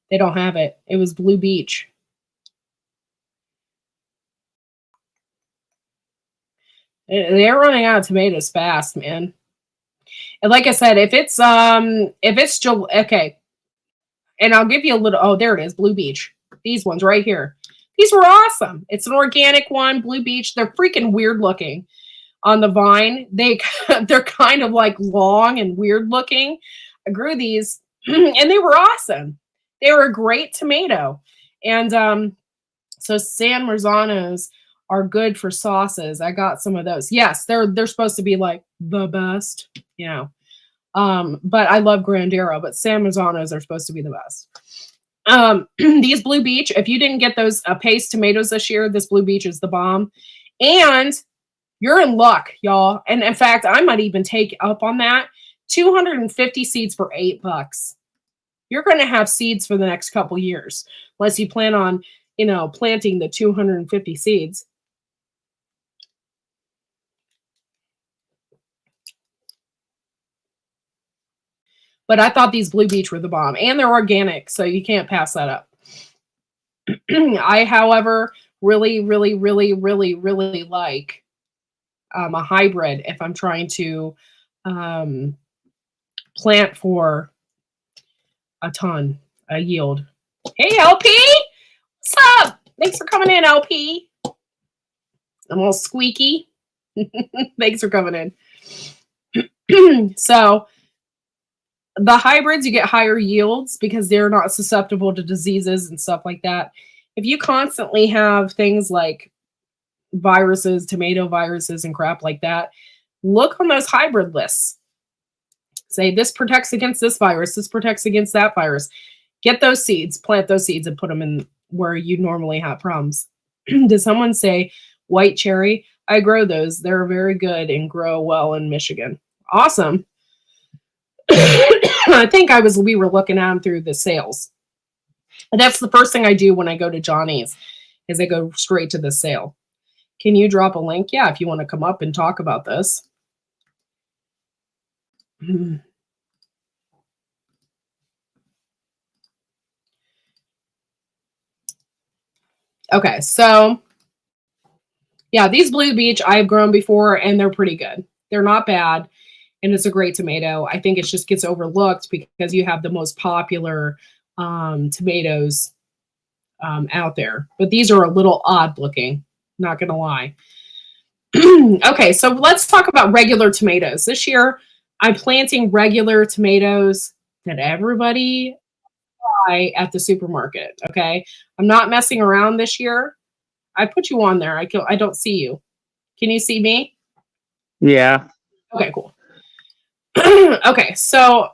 They don't have it. It was Blue Beach. They're running out of tomatoes fast, man. And like I said, if it's okay, and I'll give you a little. Oh, there it is, Blue Beach. These ones right here. These were awesome. It's an organic one, Blue Beach. They're freaking weird looking on the vine. They're kind of like long and weird looking. I grew these and they were awesome. They were a great tomato. And so San Marzanos are good for sauces. I got some of those. Yes, they're supposed to be like the best, you know. But I love Grandero, but San Marzanos are supposed to be the best. These Blue Beach, if you didn't get those paste tomatoes this year, this Blue Beach is the bomb. And you're in luck, y'all. And in fact, I might even take up on that. 250 seeds for $8. You're going to have seeds for the next couple years, unless you plan on, you know, planting the 250 seeds. But I thought these Blue Beach were the bomb, and they're organic, so you can't pass that up. I, however, really, really, really, really, really like a hybrid if I'm trying to plant for a yield. Hey, LP! What's up? Thanks for coming in, LP. I'm all squeaky. Thanks for coming in. So the hybrids, you get higher yields because they're not susceptible to diseases and stuff like that. If you constantly have things like viruses, tomato viruses and crap like that, look on those hybrid lists. Say this protects against this virus, this protects against that virus. Get those seeds, plant those seeds and put them in where you normally have problems. Did someone say white cherry? I grow those. They're very good and grow well in Michigan. Awesome. I think we were looking at them through the sales. And that's the first thing I do when I go to Johnny's is I go straight to the sale. Can you drop a link? Yeah, if you want to come up and talk about this. Okay, so yeah, these Blue Beach I've grown before and they're pretty good. They're not bad. And it's a great tomato. I think it just gets overlooked because you have the most popular tomatoes out there. But these are a little odd looking, not going to lie. Okay, so let's talk about regular tomatoes. This year, I'm planting regular tomatoes that everybody buy at the supermarket, okay? I'm not messing around this year. I put you on there. I don't see you. Can you see me? Yeah. Okay, cool. Okay, so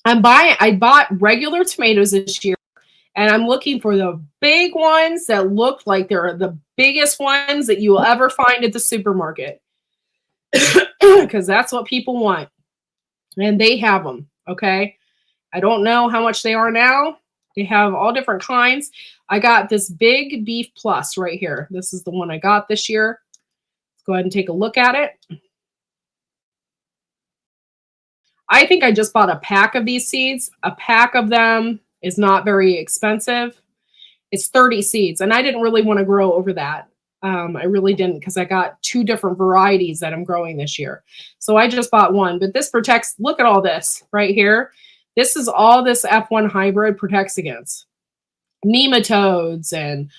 I bought regular tomatoes this year, and I'm looking for the big ones that look like they're the biggest ones that you will ever find at the supermarket, because that's what people want, and they have them. Okay, I don't know how much they are now. They have all different kinds. I got this big beef plus right here. This is the one I got this year. Let's go ahead and take a look at it. I think I just bought a pack of these seeds. A pack of them is not very expensive. It's 30 seeds, and I didn't really want to grow over that. I really didn't because I got 2 different varieties that I'm growing this year. So I just bought one, but this protects, look at all this right here. This is all this F1 hybrid protects against. Nematodes and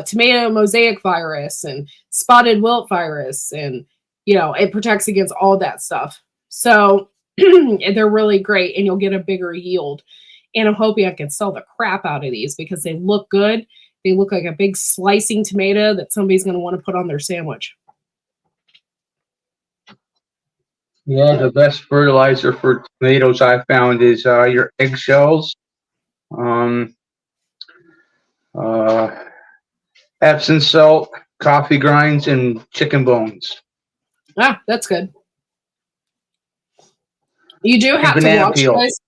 tomato mosaic virus and spotted wilt virus, and it protects against all that stuff. So they're really great, and you'll get a bigger yield. And I'm hoping I can sell the crap out of these because they look good. They look like a big slicing tomato that somebody's going to want to put on their sandwich. Yeah, the best fertilizer for tomatoes I found is your eggshells, Epsom salt, coffee grinds, and chicken bones. Ah, that's good. You do have to watch, guys.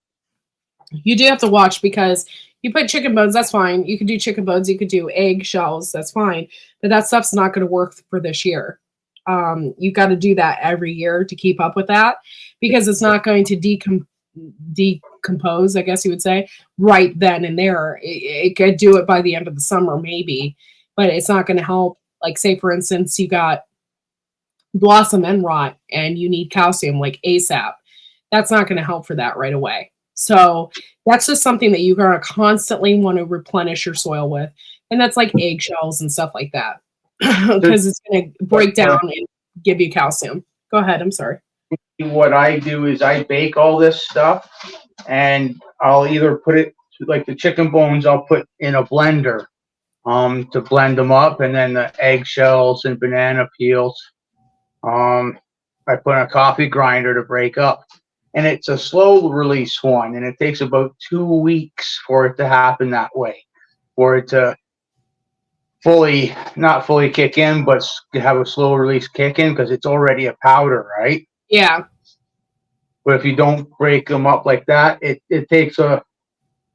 You do have to watch because you put chicken bones, that's fine. You can do chicken bones, you could do egg shells, that's fine. But that stuff's not going to work for this year. You got to do that every year to keep up with that because it's not going to decompose, I guess you would say, right then and there. It could do it by the end of the summer, maybe, but it's not going to help. Like, say, for instance, you got blossom end rot and you need calcium like ASAP. That's not going to help for that right away. So that's just something that you're going to constantly want to replenish your soil with. And that's like eggshells and stuff like that. Because it's going to break down and give you calcium. Go ahead. I'm sorry. What I do is I bake all this stuff, and I'll either put it like the chicken bones. I'll put in a blender, to blend them up, and then the eggshells and banana peels, I put in a coffee grinder to break up. And it's a slow release one, and it takes about 2 weeks for it to happen that way, for it to not fully kick in, but have a slow release kick in, because it's already a powder, right? Yeah. But if you don't break them up like that, it takes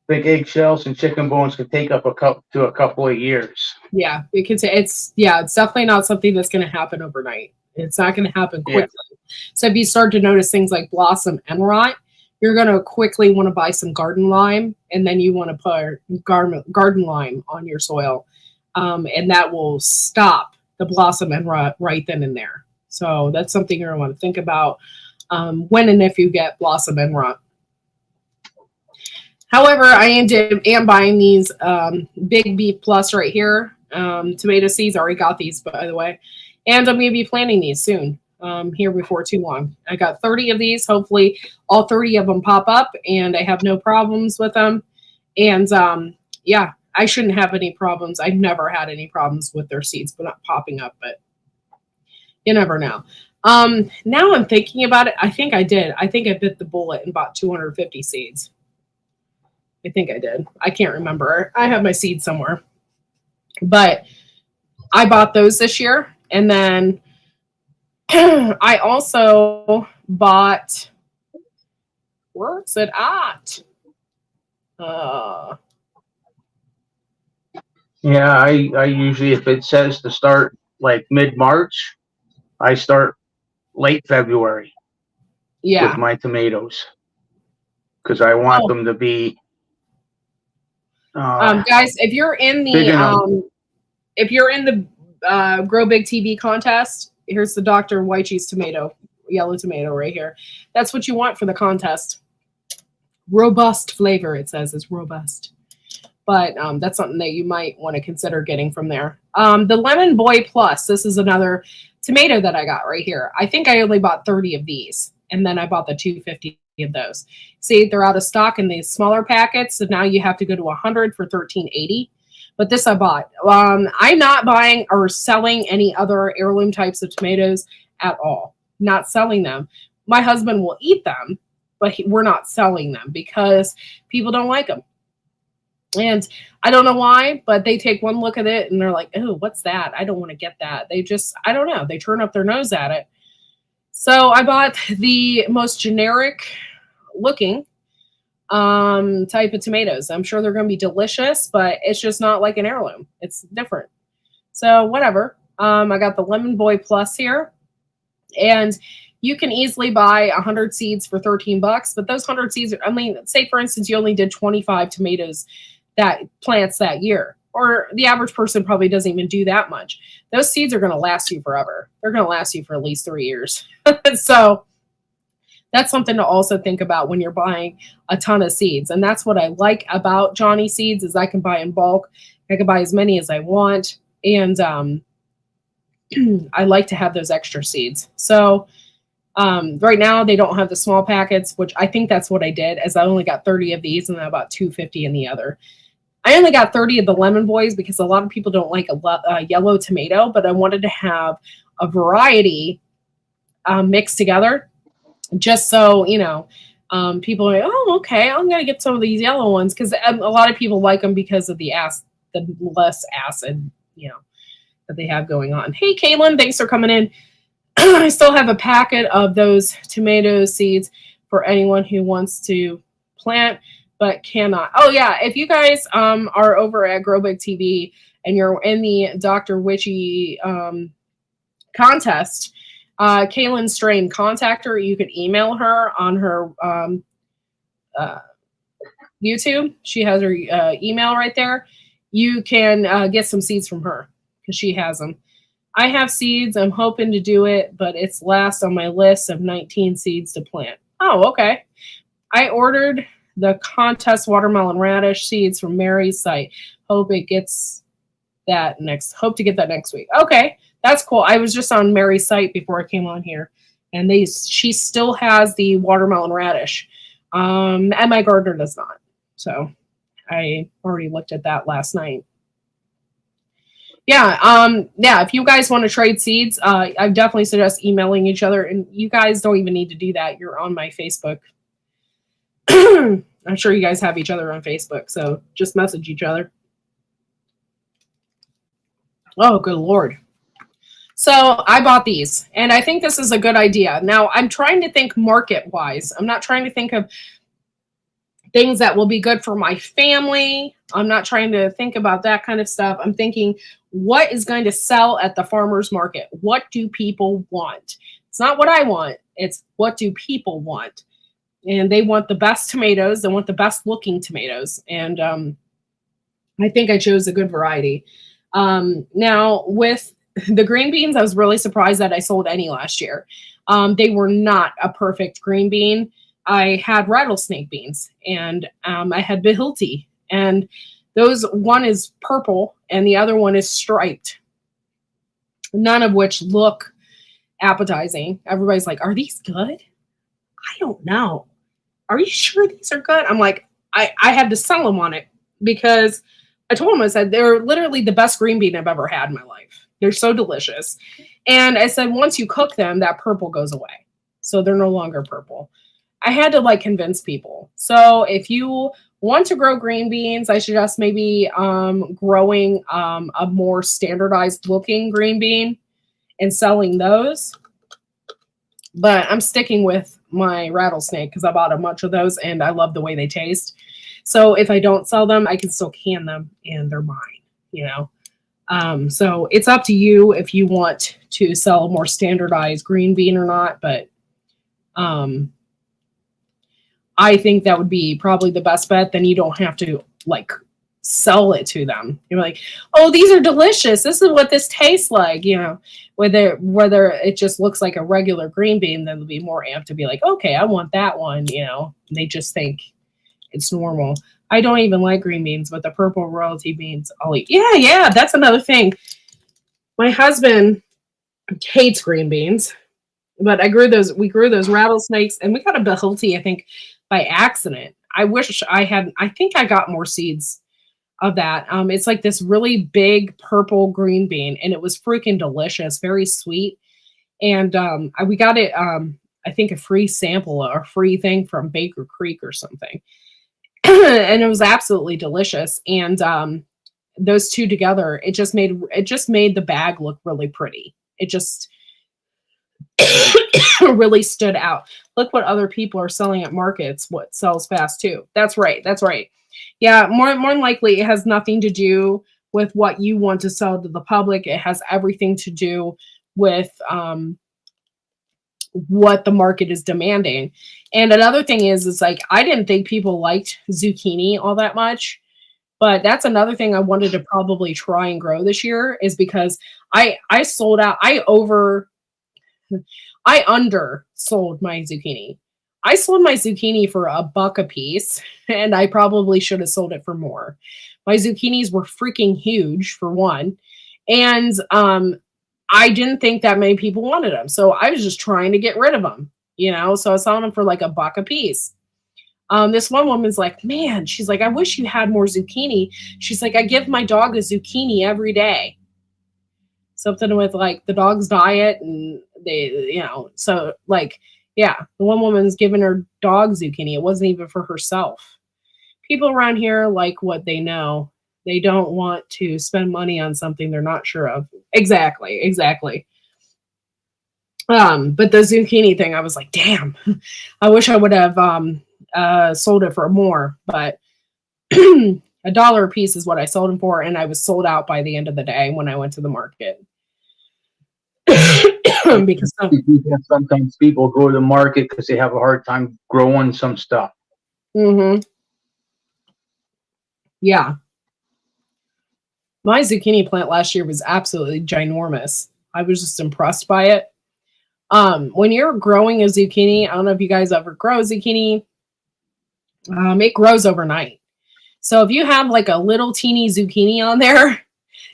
big eggshells and chicken bones can take up a couple of years. Yeah, because it's definitely not something that's going to happen overnight. It's not going to happen quickly. Yeah. So if you start to notice things like blossom and rot, you're going to quickly want to buy some garden lime, and then you want to put garden lime on your soil, and that will stop the blossom and rot right then and there. So that's something you're going to want to think about when and if you get blossom and rot. However, I am buying these Big Beef Plus right here. Tomato seeds, already got these, by the way. And I'm going to be planting these soon, here before too long. I got 30 of these. Hopefully, all 30 of them pop up, and I have no problems with them. And, yeah, I shouldn't have any problems. I've never had any problems with their seeds, but not popping up, but you never know. Now I'm thinking about it. I think I did. I think I bit the bullet and bought 250 seeds. I think I did. I can't remember. I have my seeds somewhere. But I bought those this year. And then I also bought, where's it at? Yeah, I usually, if it says to start like mid-March, I start late February with my tomatoes, because I want them to be guys, if you're in the Grow Big TV contest, here's the Dr. White Cheese tomato, yellow tomato right here. That's what you want for the contest. Robust flavor, it says, is robust. But that's something that you might want to consider getting from there. The Lemon Boy Plus, this is another tomato that I got right here. I think I only bought 30 of these, and then I bought the 250 of those. See, they're out of stock in these smaller packets, so now you have to go to 100 for $13.80. But this I bought. I'm not buying or selling any other heirloom types of tomatoes at all. Not selling them. My husband will eat them, but we're not selling them because people don't like them. And I don't know why, but they take one look at it and they're like, oh, what's that? I don't want to get that. They just, I don't know. They turn up their nose at it. So I bought the most generic looking type of tomatoes. I'm sure they're going to be delicious, but it's just not like an heirloom. It's different. So whatever. I got the Lemon Boy Plus here, and you can easily buy 100 seeds for $13, but those 100 seeds, I mean, say for instance, you only did 25 tomatoes plants that year, or the average person probably doesn't even do that much. Those seeds are going to last you forever. They're going to last you for at least 3 years. So that's something to also think about when you're buying a ton of seeds. And that's what I like about Johnny Seeds, is I can buy in bulk. I can buy as many as I want. And I like to have those extra seeds. So right now they don't have the small packets, which I think that's what I did, as I only got 30 of these and then about 250 in the other. I only got 30 of the Lemon Boys because a lot of people don't like a yellow tomato, but I wanted to have a variety mixed together, just so, you know, people are like, oh, okay, I'm going to get some of these yellow ones, because a lot of people like them because of the less acid, you know, that they have going on. Hey, Kaylin, thanks for coming in. I still have a packet of those tomato seeds for anyone who wants to plant but cannot. Oh, yeah, if you guys are over at Grow Big TV and you're in the Dr. Witchy contest, Kaylin Strain, contact her. You can email her on her YouTube. She has her email right there. You can get some seeds from her because she has them. I have seeds. I'm hoping to do it, but it's last on my list of 19 seeds to plant. Oh, okay. I ordered the contest watermelon radish seeds from Mary's site. Hope it gets hope to get that next week. Okay, that's cool. I was just on Mary's site before I came on here, and she still has the watermelon radish, and my gardener does not. So I already looked at that last night. Yeah, yeah. If you guys want to trade seeds, I definitely suggest emailing each other, and you guys don't even need to do that. You're on my Facebook. I'm sure you guys have each other on Facebook, so just message each other. Oh, good Lord. So I bought these, and I think this is a good idea. Now, I'm trying to think market-wise. I'm not trying to think of things that will be good for my family. I'm not trying to think about that kind of stuff. I'm thinking, what is going to sell at the farmer's market? What do people want? It's not what I want. It's what do people want? And they want the best tomatoes. They want the best looking tomatoes. And I think I chose a good variety. Now, with the green beans, I was really surprised that I sold any last year. They were not a perfect green bean. I had rattlesnake beans, and I had Behilti. And one is purple, and the other one is striped. None of which look appetizing. Everybody's like, are these good? I don't know. Are you sure these are good? I'm like, I had to sell them on it because I told them, I said, they're literally the best green bean I've ever had in my life. They're so delicious. And I said, once you cook them, that purple goes away. So they're no longer purple. I had to convince people. So if you want to grow green beans, I suggest maybe growing a more standardized looking green bean and selling those. But I'm sticking with my rattlesnake because I bought a bunch of those and I love the way they taste. So if I don't sell them, I can still can them and they're mine, so it's up to you if you want to sell a more standardized green bean or not. But I think that would be probably the best bet. Then you don't have to sell it to them. You're like, oh, these are delicious. This is what this tastes like. Whether it just looks like a regular green bean, then they'll be more amped to be like, okay, I want that one. They just think it's normal. I don't even like green beans, but the purple royalty beans I'll eat. Yeah, that's another thing. My husband hates green beans, but we grew those rattlesnakes, and we got a Behilti, I think, by accident. I think I got more seeds of that. It's like this really big purple green bean, and it was freaking delicious, very sweet. And we got it, I think a free sample or a free thing from Baker Creek or something. And it was absolutely delicious. And those two together, it just made the bag look really pretty. It just really stood out. Look what other people are selling at markets, what sells fast too. That's right. Yeah, more than likely it has nothing to do with what you want to sell to the public. It has everything to do with what the market is demanding. And another thing is I didn't think people liked zucchini all that much, but that's another thing I wanted to probably try and grow this year, is because I sold out. I undersold my zucchini. I sold my zucchini for $1 a piece, and I probably should have sold it for more. My zucchinis were freaking huge, for one, and I didn't think that many people wanted them, so I was just trying to get rid of them, So I was selling them for $1 a piece. This one woman's like, man, she's like, I wish you had more zucchini. She's like, I give my dog a zucchini every day. Something with the dog's diet, and they, so yeah, the one woman's giving her dog zucchini. It wasn't even for herself. People around here like what they know. They don't want to spend money on something they're not sure of. Exactly. But the zucchini thing, I was like, damn, I wish I would have sold it for more. But $1 a piece is what I sold them for, and I was sold out by the end of the day when I went to the market. Because sometimes people go to the market because they have a hard time growing some stuff. Yeah. My zucchini plant last year was absolutely ginormous. I was just impressed by it. When you're growing a zucchini, I don't know if you guys ever grow zucchini. It grows overnight. So if you have a little teeny zucchini on there,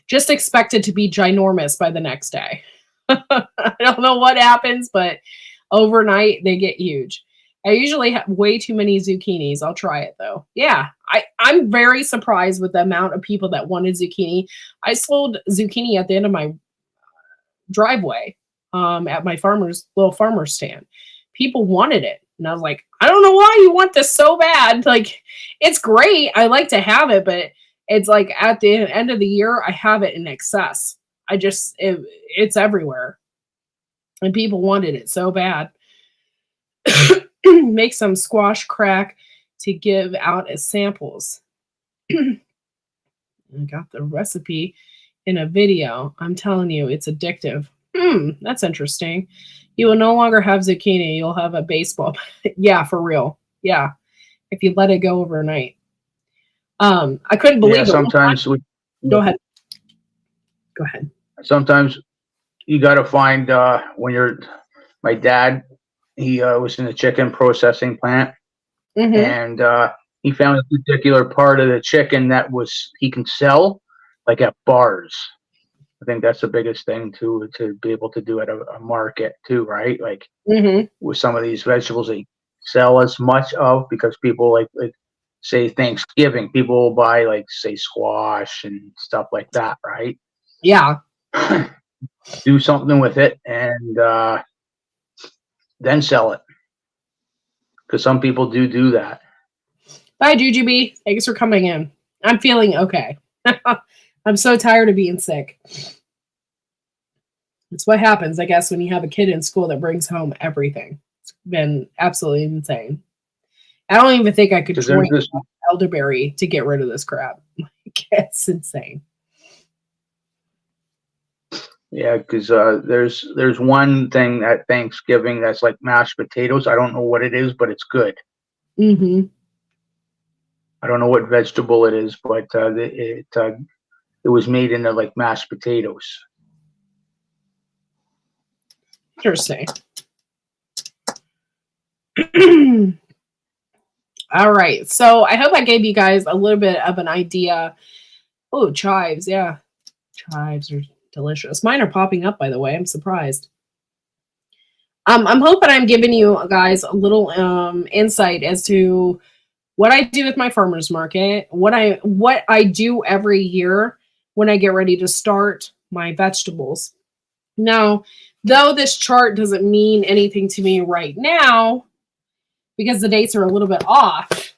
just expect it to be ginormous by the next day. I don't know what happens, but overnight they get huge. I usually have way too many zucchinis. I'll try it though. Yeah, I'm very surprised with the amount of people that wanted zucchini. I sold zucchini at the end of my driveway at my little farmer's stand. People wanted it. And I was like, I don't know why you want this so bad. Like, it's great. I like to have it, but it's like at the end of the year, I have it in excess. It's everywhere. And people wanted it so bad. Make some squash crack to give out as samples. I got the recipe in a video. I'm telling you, it's addictive. That's interesting. You will no longer have zucchini. You'll have a baseball. Yeah, for real. Yeah, if you let it go overnight. I couldn't believe it. Sometimes Go ahead. Sometimes you got to find my dad, he was in the chicken processing plant, and he found a particular part of the chicken that he can sell like at bars. I think that's the biggest thing to be able to do at a market too, right? Like with some of these vegetables they sell as much of, because people like say Thanksgiving, people will buy like say squash and stuff like that, right? Yeah. Do something with it and then sell it, because some people do that. Bye, Jujubee. Thanks for coming in. I'm feeling okay. I'm so tired of being sick. It's what happens, I guess, when you have a kid in school that brings home everything. It's been absolutely insane. I don't even think I could drink elderberry to get rid of this crap. It's insane. Yeah, because there's one thing at Thanksgiving that's like mashed potatoes. I don't know what it is, but it's good. I don't know what vegetable it is, but it was made into like mashed potatoes. Interesting. All right. So I hope I gave you guys a little bit of an idea. Oh, chives. Yeah. Chives are delicious. Mine are popping up, by the way. I'm surprised. I'm hoping I'm giving you guys a little insight as to what I do with my farmers market, what I do every year when I get ready to start my vegetables. Now, though this chart doesn't mean anything to me right now, because the dates are a little bit off,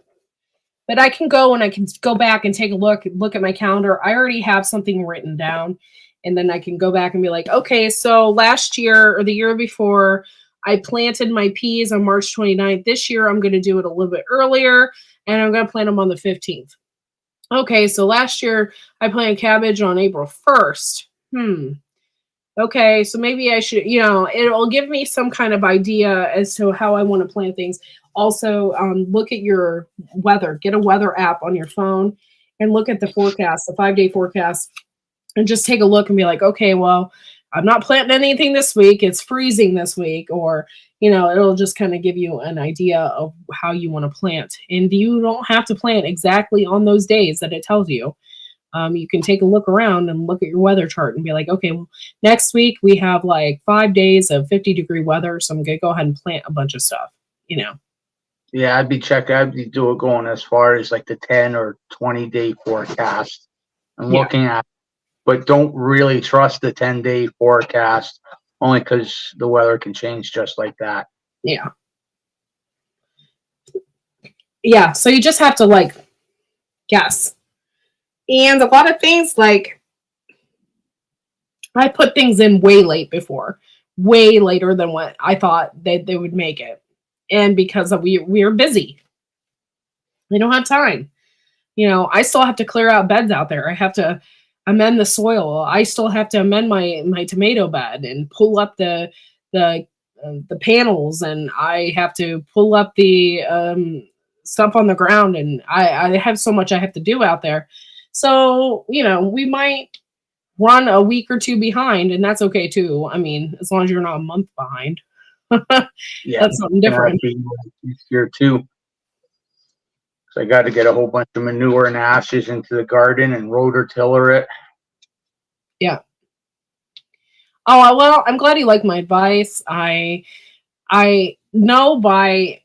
but I can go back and take a look at my calendar. I already have something written down, and then I can go back and be like, okay, so last year or the year before, I planted my peas on March 29th. This year, I'm going to do it a little bit earlier, and I'm going to plant them on the 15th. Okay, so last year, I planted cabbage on April 1st. Okay, so maybe I should, it'll give me some kind of idea as to how I want to plant things. Also, look at your weather. Get a weather app on your phone and look at the forecast, the 5-day forecast, and just take a look and be like, okay, well, I'm not planting anything this week. It's freezing this week. Or, it'll just kind of give you an idea of how you want to plant. And you don't have to plant exactly on those days that it tells you. You can take a look around and look at your weather chart and be like, okay, well, next week we have like 5 days of 50-degree weather. So I'm going to go ahead and plant a bunch of stuff, Yeah, I'd be going as far as like the 10 or 20-day forecast and looking at, but don't really trust the 10-day forecast only because the weather can change just like that. Yeah. Yeah. So you just have to guess. And a lot of things, like, I put things in way late before, way later than what I thought they would make it. And because we're busy. We don't have time. I still have to clear out beds out there. I have to amend the soil. I still have to amend my tomato bed and pull up the panels, and I have to pull up the stuff on the ground, and I have so much I have to do out there. So, we might run a week or two behind, and that's okay too. I mean, as long as you're not a month behind. That's something different. Here too. So I got to get a whole bunch of manure and ashes into the garden and rototiller it. Yeah. Oh, well, I'm glad you like my advice. I know by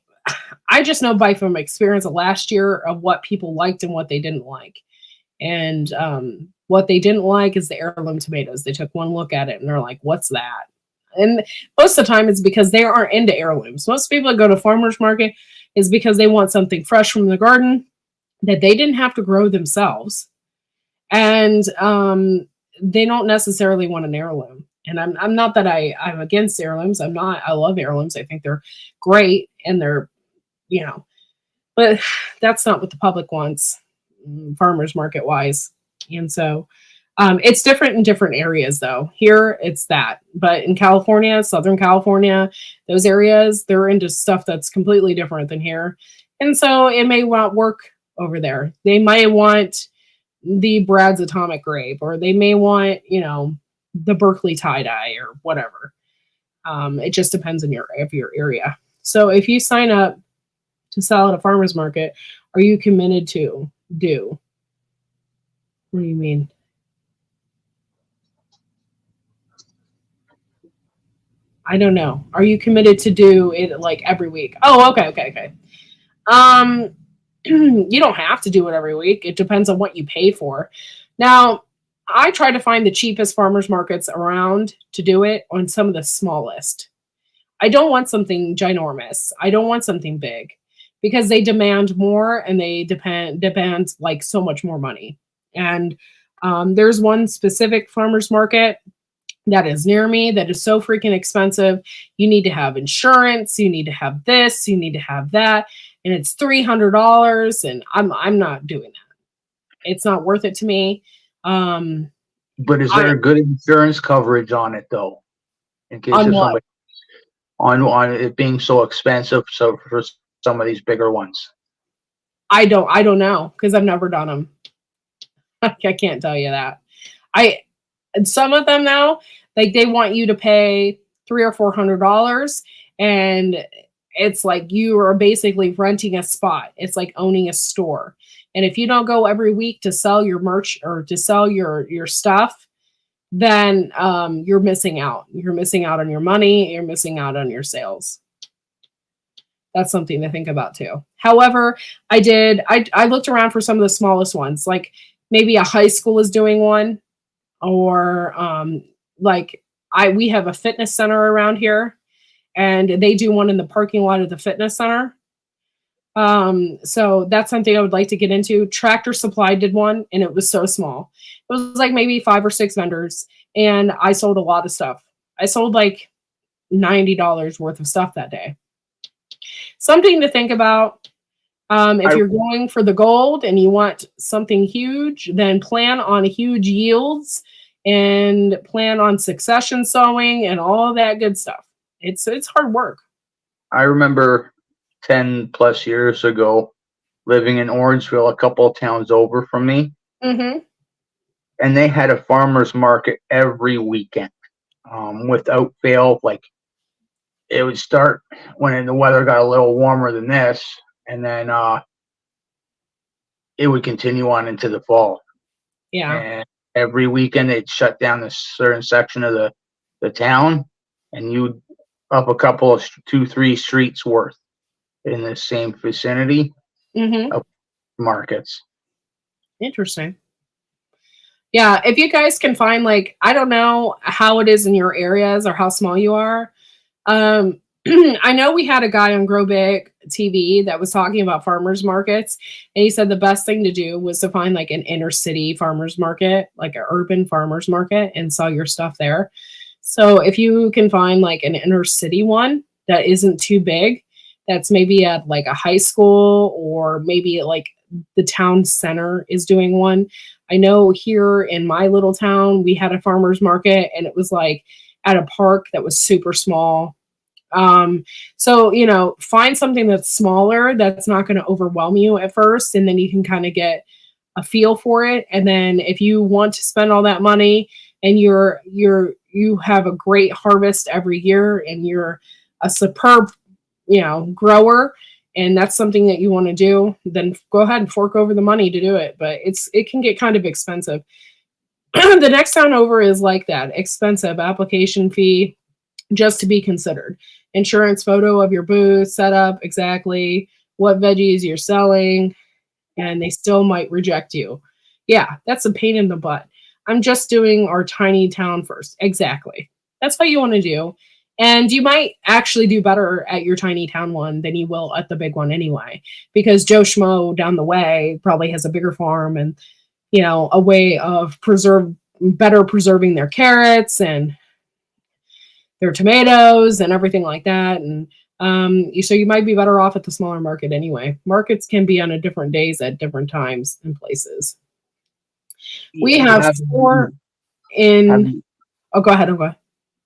I just know by from experience of last year of what people liked and what they didn't like. And what they didn't like is the heirloom tomatoes. They took one look at it and they're like, "What's that?" And most of the time, it's because they aren't into heirlooms. Most people that go to farmers market is because they want something fresh from the garden that they didn't have to grow themselves, and they don't necessarily want an heirloom. And I'm not that I'm against heirlooms. I'm not. I love heirlooms. I think they're great, and they're, you know, but that's not what the public wants, farmers market wise. And so it's different in different areas though. Here it's that, but in California, Southern California, those areas, they're into stuff that's completely different than here. And so it may not work over there. They might want the Brad's atomic grape, or they may want, the Berkeley tie dye or whatever. It just depends on your area. So if you sign up to sell at a farmer's market, are you committed to do? What do you mean? I don't know. Are you committed to do it like every week? Oh, okay. You don't have to do it every week. It depends on what you pay for. Now, I try to find the cheapest farmers markets around to do it on some of the smallest. I don't want something ginormous. I don't want something big because they demand more and they demand like so much more money. And there's one specific farmers market that is near me that is so freaking expensive. You need to have insurance, you need to have this, you need to have that, and it's $300, and I'm not doing that. It's not worth it to me. But is there a good insurance coverage on it though, in case On of what? somebody on it being so expensive? So for some of these bigger ones, I don't know because I've never done them. I can't tell you that. And some of them now, like they want you to pay $300 or $400, and it's like you are basically renting a spot. It's like owning a store. And if you don't go every week to sell your merch or to sell your stuff, then you're missing out. You're missing out on your money. You're missing out on your sales. That's something to think about too. However, I looked around for some of the smallest ones, like maybe a high school is doing one, or we have a fitness center around here, and they do one in the parking lot of the fitness center. So that's something I would like to get into. Tractor Supply did one, and it was so small. It was like maybe 5 or 6 vendors, and I sold a lot of stuff. I sold like $90 worth of stuff that day. Something to think about. If you're going for the gold and you want something huge, then plan on huge yields and plan on succession sowing and all that good stuff. It's hard work. I remember 10 plus years ago living in Orangeville, a couple of towns over from me. Mm-hmm. And they had a farmer's market every weekend, without fail. Like it would start when the weather got a little warmer than this, and then it would continue on into the fall. Yeah. And every weekend they'd shut down a certain section of the town, and you'd up a couple of 2-3 streets worth in the same vicinity of markets. Interesting. Yeah, if you guys can find, like, I don't know how it is in your areas or how small you are. I know we had a guy on Grow Big TV that was talking about farmers markets, and he said the best thing to do was to find like an inner city farmers market, like an urban farmers market, and sell your stuff there. So if you can find like an inner city one that isn't too big, that's maybe at like a high school, or maybe like the town center is doing one. I know here in my little town, we had a farmer's market, and it was like at a park that was super small. So, find something that's smaller, that's not going to overwhelm you at first, and then you can kind of get a feel for it. And then if you want to spend all that money and you have a great harvest every year and you're a superb, grower, and that's something that you want to do, then go ahead and fork over the money to do it. But it can get kind of expensive. The next town over is like that. Expensive application fee just to be considered. Insurance photo of your booth, setup, exactly what veggies you're selling, and they still might reject you. Yeah, that's a pain in the butt. I'm just doing our tiny town first. Exactly. That's what you want to do. And you might actually do better at your tiny town one than you will at the big one anyway, because Joe Schmo down the way probably has a bigger farm and, a way of better preserving their carrots and their tomatoes and everything like that. And so you might be better off at the smaller market anyway. Markets can be on a different days at different times and places. We have 4 in. Oh, go ahead. Go ahead.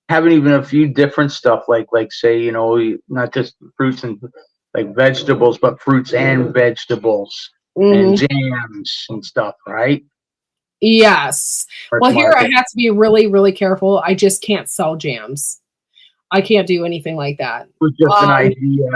Having even a few different stuff like say, not just fruits and like vegetables, but fruits and vegetables and jams and stuff, right? Yes. Well, here I have to be really, really careful. I just can't sell jams. I can't do anything like that. It was just an idea,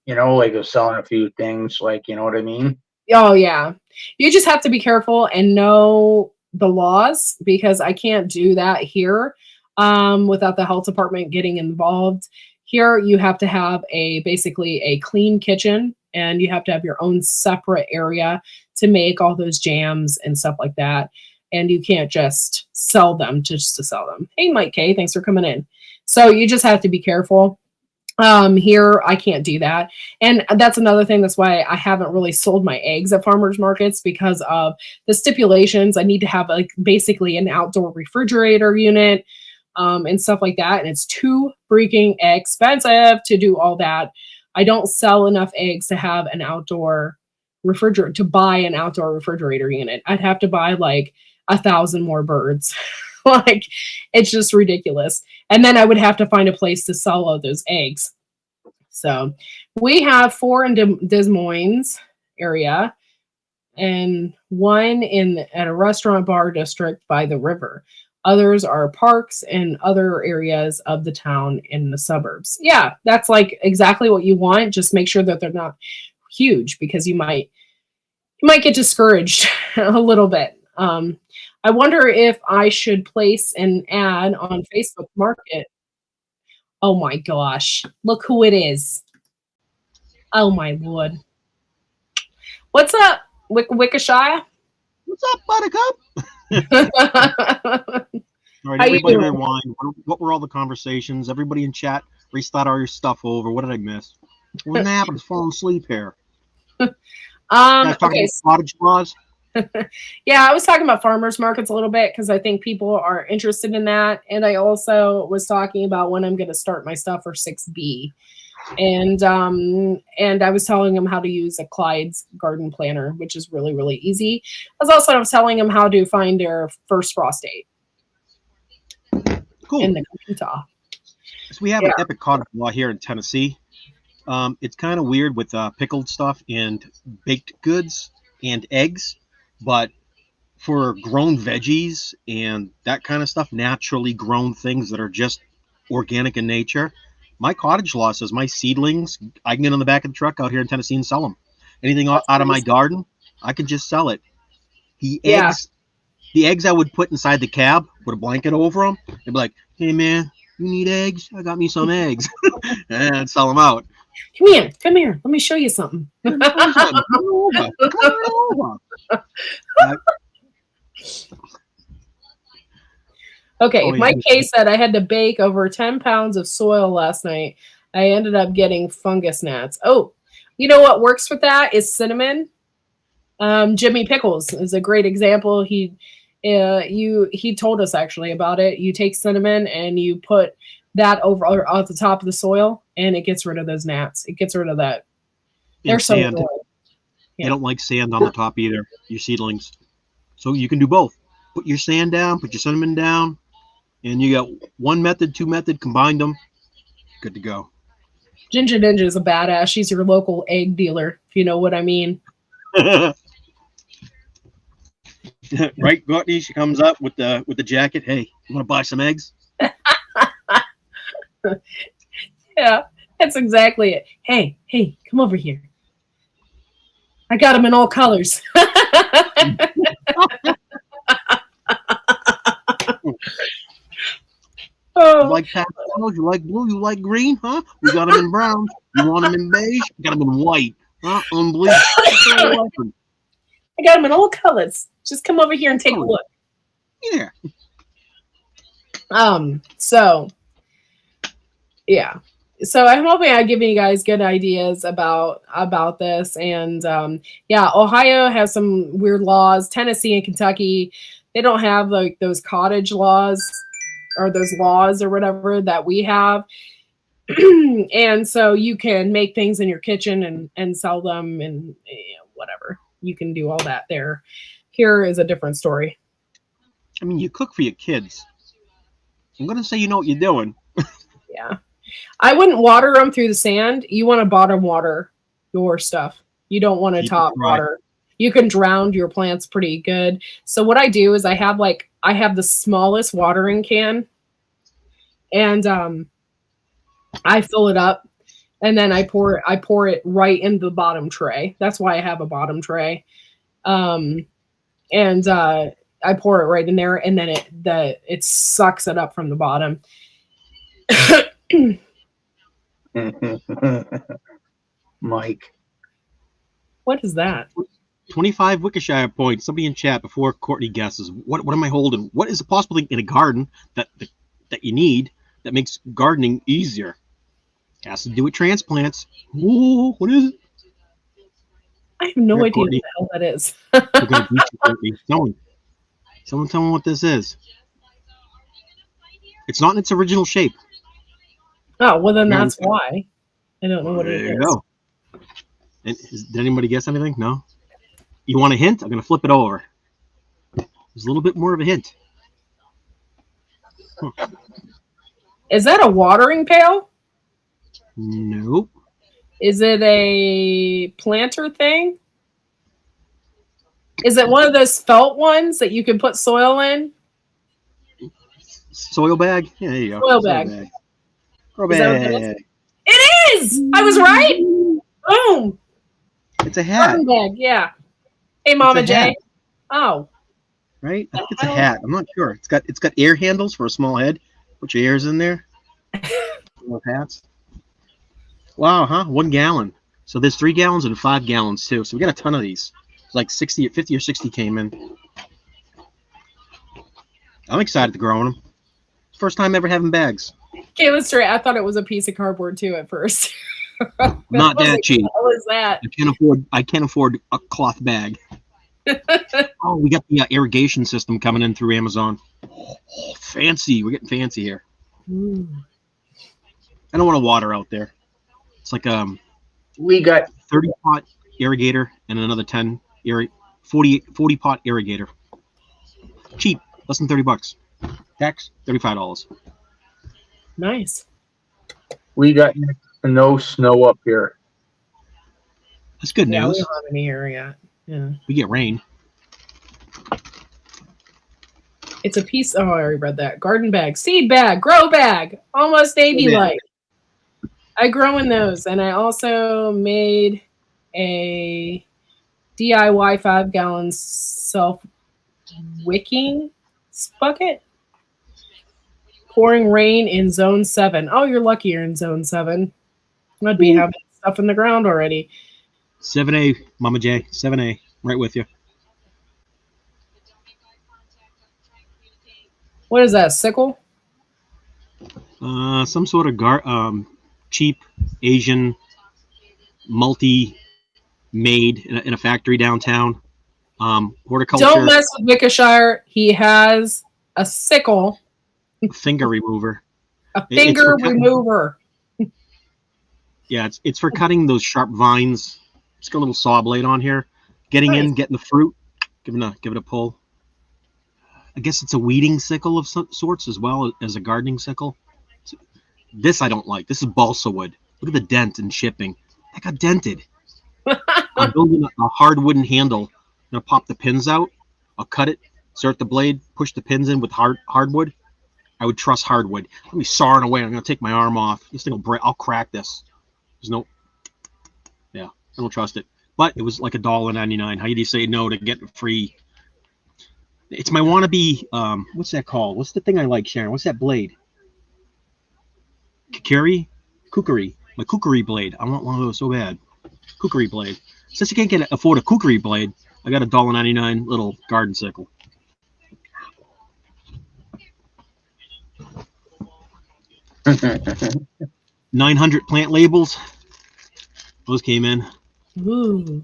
like of selling a few things, like, you know what I mean? Oh, yeah. You just have to be careful and know the laws, because I can't do that here without the health department getting involved. Here, you have to have basically a clean kitchen, and you have to have your own separate area to make all those jams and stuff like that. And you can't just sell them just to sell them. Hey, Mike K, thanks for coming in. So you just have to be careful. Here, I can't do that. And that's another thing. That's why I haven't really sold my eggs at farmers markets, because of the stipulations. I need to have basically an outdoor refrigerator unit and stuff like that. And it's too freaking expensive to do all that. I don't sell enough eggs to have an outdoor refrigerator, to buy an outdoor refrigerator unit. I'd have to buy like 1,000 more birds. Like, it's just ridiculous. And then I would have to find a place to sell all those eggs. So we have 4 in Des Moines area, and 1 at a restaurant bar district by the river. Others are parks and other areas of the town in the suburbs. Yeah, that's like exactly what you want. Just make sure that they're not huge, because you might get discouraged a little bit. I wonder if I should place an ad on Facebook Market. Oh my gosh, look who it is. Oh my Lord. What's up, Wickashire? What's up, Buttercup? All right, everybody rewind. What were all the conversations? Everybody in chat, restart all your stuff over. What did I miss? What happened? I was falling asleep here. You guys talking about cottage laws? Yeah, I was talking about farmers markets a little bit, because I think people are interested in that. And I also was talking about when I'm going to start my stuff for 6B. And I was telling them how to use a Clyde's garden planner, which is really, really easy. I was telling them how to find their first frost date. Cool. In the Utah. So we have an epic cottage law here in Tennessee. It's kind of weird with pickled stuff and baked goods and eggs. But for grown veggies and that kind of stuff, naturally grown things that are just organic in nature, my cottage law says my seedlings, I can get on the back of the truck out here in Tennessee and sell them. Anything out of my garden, I can just sell it. The eggs I would put inside the cab with a blanket over them. They'd be like, hey, man, you need eggs? I got me some eggs. And I'd sell them out. Come here. Let me show you something. Come over. Okay, Mike K said I had to bake over 10 pounds of soil last night. I ended up getting fungus gnats. Oh, you know what works with that is cinnamon. Jimmy Pickles is a great example. He told us actually about it. You take cinnamon and you put that over at the top of the soil, and it gets rid of those gnats. It gets rid of that. They're so good. They don't like sand on the top either, your seedlings. So you can do both. Put your sand down, put your cinnamon down, and you got 1 method, 2 method, combine them. Good to go. Ginger Ninja is a badass. She's your local egg dealer, if you know what I mean. Right, Courtney? She comes up with the jacket. Hey, you want to buy some eggs? Yeah, that's exactly it. Hey, come over here. I got them in all colors. You Oh, like pastels? You like blue? You like green? Huh? We got them in brown. You want them in beige? We got them in white. Huh? Unbleached. I got them in all colors. Just come over here and take a look. Yeah. So yeah. So I'm hoping I'm giving you guys good ideas about this. And yeah, Ohio has some weird laws. Tennessee and Kentucky, they don't have like those cottage laws or those laws or whatever that we have. And so you can make things in your kitchen and sell them and whatever. You can do all that there. Here is a different story. I mean, you cook for your kids. I'm going to say you know what you're doing. Yeah. I wouldn't water them through the sand. You want to bottom water your stuff. You don't want to top water. You can drown your plants pretty good. So what I do is I have the smallest watering can, and I fill it up, and then I pour it right into the bottom tray. That's why I have a bottom tray. And I pour it right in there, and then it sucks it up from the bottom. Mike. What is that? 25 Wickershire points. Somebody in chat before Courtney guesses. What am I holding? What is a possible thing in a garden that you need that makes gardening easier? It has to do with transplants. Ooh, what is it? I have no Here, idea Courtney. what the hell that is. We're gonna beat you, Courtney. Someone tell me what this is. It's not in its original shape. Oh, well then that's why. I don't know what it There you is. go. And did anybody guess anything? No? You want a hint? I'm going to flip it over. There's a little bit more of a hint. Huh. Is that a watering pail? Nope. Is it a planter thing? Is it one of those felt ones that you can put soil in? Soil bag? Yeah, there you go. Soil bag. Soil Is that what bag. that is? It is! I was right! Boom! It's a hat. Garden bag, yeah. Hey, Mama It's a hat. J. Oh. Right? I think it's a hat. I'm not sure. It's got air handles for a small head. Put your ears in there. With hats. Wow, huh? 1 gallon. So there's 3 gallons and 5 gallons too. So we got a ton of these. It's like 50 or 60 came in. I'm excited to grow them. First time ever having bags. Okay, let's try. I thought it was a piece of cardboard too at first. Not that cheap. What was that? I can't afford a cloth bag. Oh, we got the irrigation system coming in through Amazon. Oh, fancy. We're getting fancy here. Ooh. I don't want to water out there. It's like We got 30 pot irrigator and another 40 pot irrigator. Cheap, less than $30. Tax $35. Nice. we got no snow up here. That's good Yeah, we news. don't have any here yet. Yeah. We get rain. It's a piece. Oh, I already read that. Garden bag, seed bag, grow bag, almost navy light. I grow in those, and I also made a DIY 5 gallon self wicking bucket. Pouring rain in zone 7. Oh, you're lucky you're in zone 7. I'd be having stuff in the ground already. 7A, Mama J. 7A, right with you. What is that? Sickle? Some sort of cheap Asian multi-made in a factory downtown. Horticulture. Don't mess with Wickershire. He has a sickle. Finger remover. A finger remover. Yeah, it's for cutting those sharp vines. It's got a little saw blade on here. Getting the fruit, giving it a pull. I guess it's a weeding sickle of sorts as well as a gardening sickle. This I don't like. This is balsa wood. Look at the dent in shipping. That got dented. I'm building a hard wooden handle. I'm gonna pop the pins out. I'll cut it, insert the blade, push the pins in with hardwood. I would trust hardwood. Let me sawing away. I'm gonna take my arm off. This thing will break. I'll crack this. There's no. Yeah, I don't trust it. But it was like $1.99. How do you say no to get free It's my wannabe. What's that called? What's the thing I like, Sharon? What's that blade? Kukuri. My kukuri blade. I want one of those so bad. Kukuri blade. Since you can't afford a kukuri blade, I got a $1.99 little garden sickle. $900 plant labels. Those came in. Ooh.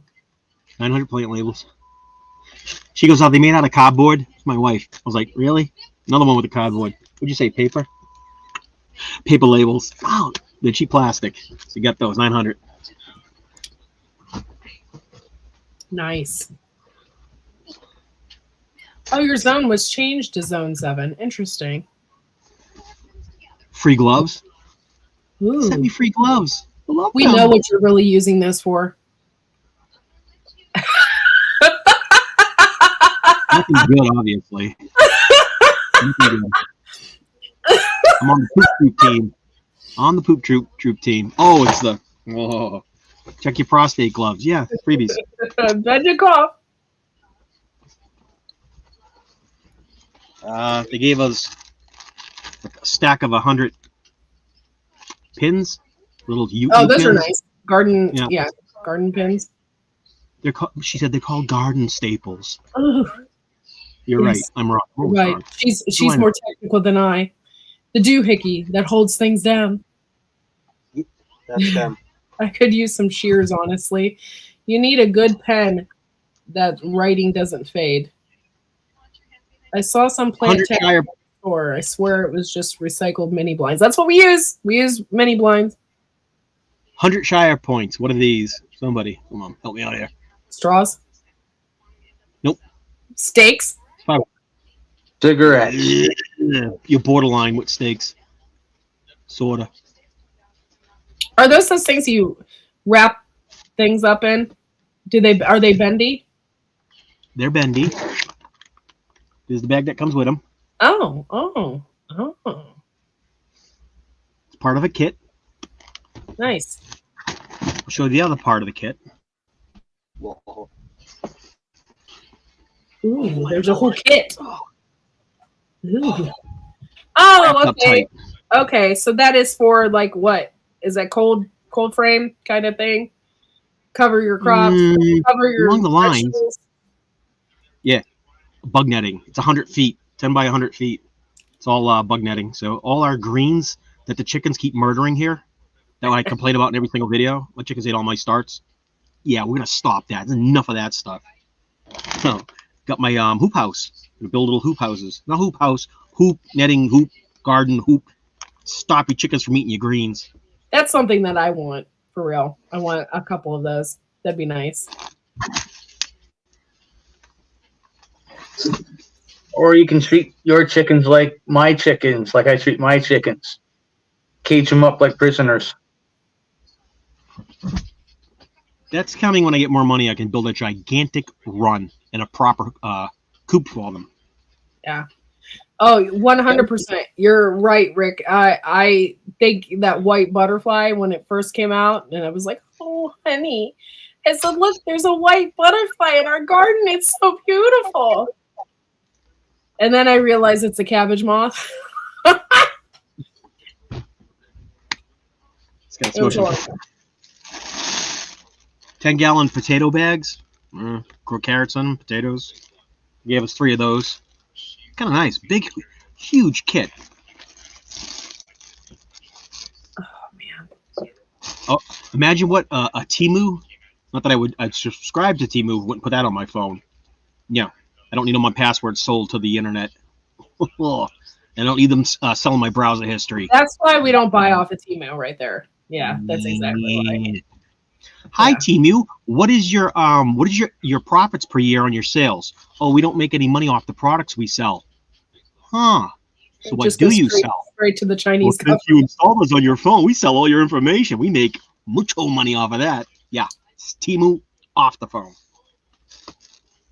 900 plant labels. She goes, "Oh, they made out of cardboard." It's my wife. I was like, "Really?" Another one with the cardboard. What'd you say? Paper? Paper labels. Oh, they're cheap plastic. So you got those 900. Nice. Oh, your zone was changed to Zone 7. Interesting. Free gloves. Ooh. Send me free gloves. I love We them. know what you're really using this for. Nothing good, obviously. Nothing good. I'm on the poop troop team. On the poop troop team. Oh, it's the. Oh, check your prostate gloves. Yeah, freebies. Bend your cough. They gave us a stack of 100 pins. Little U. Oh, U those are pins. nice. Garden, Yeah. yeah, garden pins. They're called. She said they're called garden staples. Ooh, You're Yes. right. I'm wrong. I was right. wrong. She's I know? more technical than I. The doohickey that holds things down. That's them. I could use some shears, honestly. You need a good pen that writing doesn't fade. I saw some plant 100 tech Shire. store. I swear it was just recycled mini blinds. That's what we use. We use mini blinds. 100 Shire points. What are these? Somebody, come on, help me out here. Straws. Nope. Steaks. Cigarettes. You're borderline with steaks. Sorta. Are those things you wrap things up in? Are they bendy? They're bendy. There's the bag that comes with them. Oh. It's part of a kit. Nice. I'll show you the other part of the kit. Ooh, there's a whole kit. Ooh. Wrapped Oh, up okay. tight. Okay, so that is for like what? Is that cold frame kind of thing? Cover your crops, cover your along the lines. vegetables. Bug netting. It's 100 feet, 10 by 100 feet. It's all bug netting. So all our greens that the chickens keep murdering here, that I complain about in every single video, my chickens ate all my starts. Yeah, we're gonna stop that. There's enough of that stuff. Got my hoop house. Gonna build little hoop houses. Not hoop house, hoop netting, hoop garden, hoop. Stop your chickens from eating your greens. That's something that I want for real. I want a couple of those. That'd be nice. Or you can treat your chickens like my chickens, like I treat my chickens. Cage them up like prisoners. That's coming when I get more money. I can build a gigantic run and a proper coop for them. Yeah. Oh, 100%. You're right, Rick. I think that white butterfly when it first came out, and I was like, oh, honey. I said, look, there's a white butterfly in our garden. It's so beautiful. And then I realized it's a cabbage moth. It's got It was smush horrible. 10-gallon potato bags. Grow carrots on them, potatoes. Gave us 3 of those. Kind of nice. Big, huge kit. Oh, man. Oh, imagine what a Temu. Not that I'd subscribe to Temu. Wouldn't put that on my phone. Yeah. I don't need all my passwords sold to the internet. I don't need them selling my browser history. That's why we don't buy off of Temu right there. Yeah, that's exactly why. Hi, Yeah. Temu. What is your profits per year on your sales? Oh, we don't make any money off the products we sell. Huh. So It what just do goes you straight, sell? straight to the Well, Chinese since company. you install us on your phone, we sell all your information. We make mucho money off of that. Yeah. It's Temu off the phone.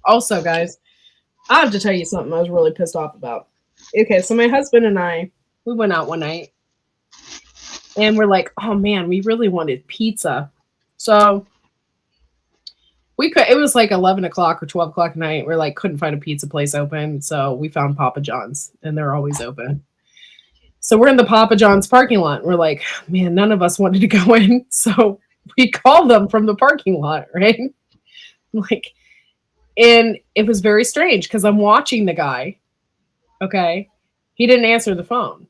Also, guys, I have to tell you something I was really pissed off about. Okay, so my husband and I, we went out one night and we're like, oh man, we really wanted pizza. So It was like 11 o'clock or 12 o'clock at night. We're like, couldn't find a pizza place open. So we found Papa John's and they're always open. So we're in the Papa John's parking lot. And we're like, man, none of us wanted to go in. So we called them from the parking lot, right? Like, and it was very strange because I'm watching the guy. Okay. He didn't answer the phone.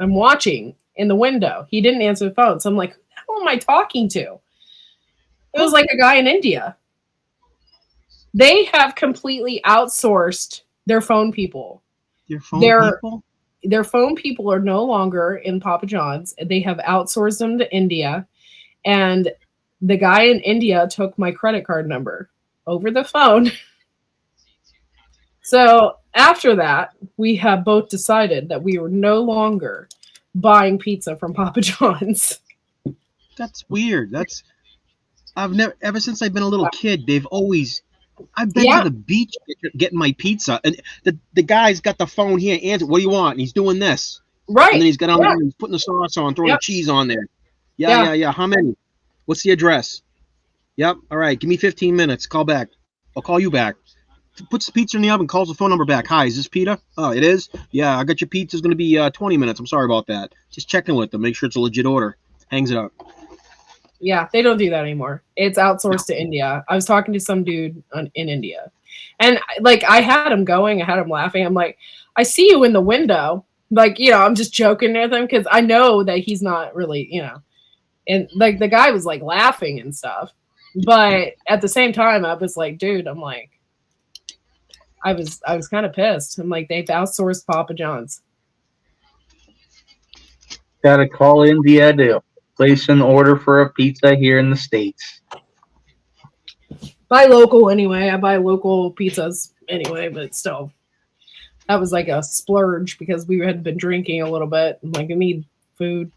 I'm watching in the window. He didn't answer the phone. So I'm like, who am I talking to? It was like a guy in India. They have completely outsourced their phone people. Your phone people? Their phone people are no longer in Papa John's. They have outsourced them to India. And the guy in India took my credit card number over the phone. So after that, we have both decided that we were no longer buying pizza from Papa John's. That's weird. Ever since I've been a little kid, I've been to the beach getting my pizza, and the guy's got the phone here. Answer, what do you want? And he's doing this, right? And then he's got on, he's putting the sauce on, throwing the cheese on there. Yeah. How many? What's the address? Yep. All right. Give me 15 minutes. Call back. I'll call you back. Puts the pizza in the oven. Calls the phone number back. Hi, is this Peter? Oh, it is. Yeah, I got your pizza. It's going to be 20 minutes. I'm sorry about that. Just checking with them. Make sure it's a legit order. Hangs it up. Yeah, they don't do that anymore. It's outsourced to India. I was talking to some dude in India. And like I had him going, I had him laughing. I'm like, I see you in the window. Like, I'm just joking with him because I know that he's not really, And like the guy was like laughing and stuff. But at the same time, I was like, dude, I'm like, I was kind of pissed. I'm like, they've outsourced Papa John's. Gotta call India to place an order for a pizza here in the States. Buy local anyway. I buy local pizzas anyway, but still. That was like a splurge because we had been drinking a little bit. I'm like, I need food.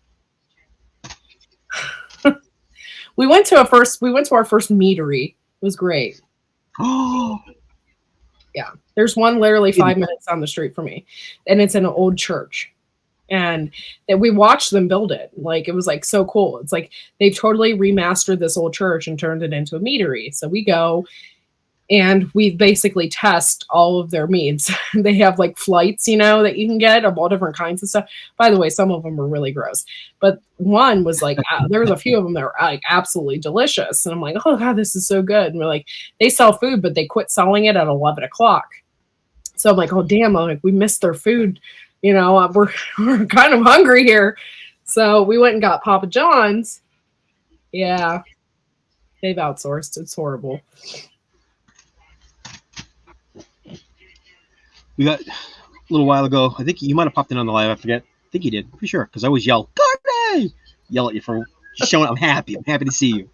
We went to our first meadery. It was great. Oh. Yeah. There's one literally 5 minutes down the street from me. And it's in an old church. And that we watched them build it. Like, it was like so cool. It's like they've totally remastered this old church and turned it into a meadery. So we go and we basically test all of their meats. They have like flights, that you can get of all different kinds of stuff. By the way, some of them are really gross, but one was like, there was a few of them that were like absolutely delicious. And I'm like, oh God, this is so good. And we're like, they sell food, but they quit selling it at 11 o'clock. So I'm like, oh damn, we missed their food. We're kind of hungry here. So we went and got Papa John's. Yeah. They've outsourced. It's horrible. We got a little while ago, I think you might have popped in on the live, I forget. I think you did, pretty sure, because I always yell, Courtney! Yell at you for just showing I'm happy to see you.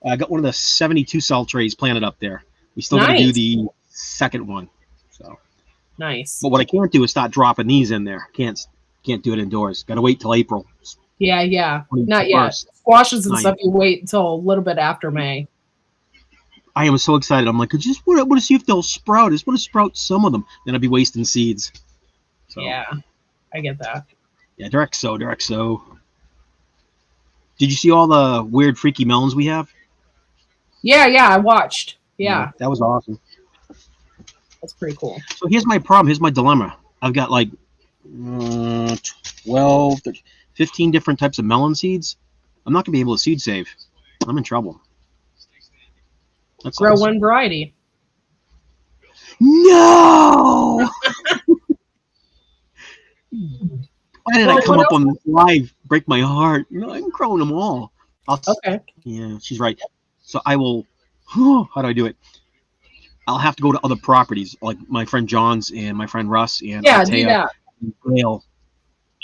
I got one of the 72 cell trays planted up there. We still got to do the second one. So nice. But what I can't do is start dropping these in there. Can't do it indoors. Got to wait till April. Yeah. Not yet. Squashes and stuff, you wait until a little bit after May. I am so excited. I'm like, I just want to see if they'll sprout. I just want to sprout some of them. Then I'd be wasting seeds. So, yeah, I get that. Yeah, direct sow. Did you see all the weird, freaky melons we have? Yeah, I watched. Yeah. That was awesome. That's pretty cool. So here's my problem. Here's my dilemma. I've got like 12, 15 different types of melon seeds. I'm not going to be able to seed save. I'm in trouble. Grow one variety. No! Why did I come up on this live? Break my heart. No, I'm growing them all. Okay. Yeah, she's right. So I will. How do I do it? I'll have to go to other properties, like my friend John's and my friend Russ and Altea and Gail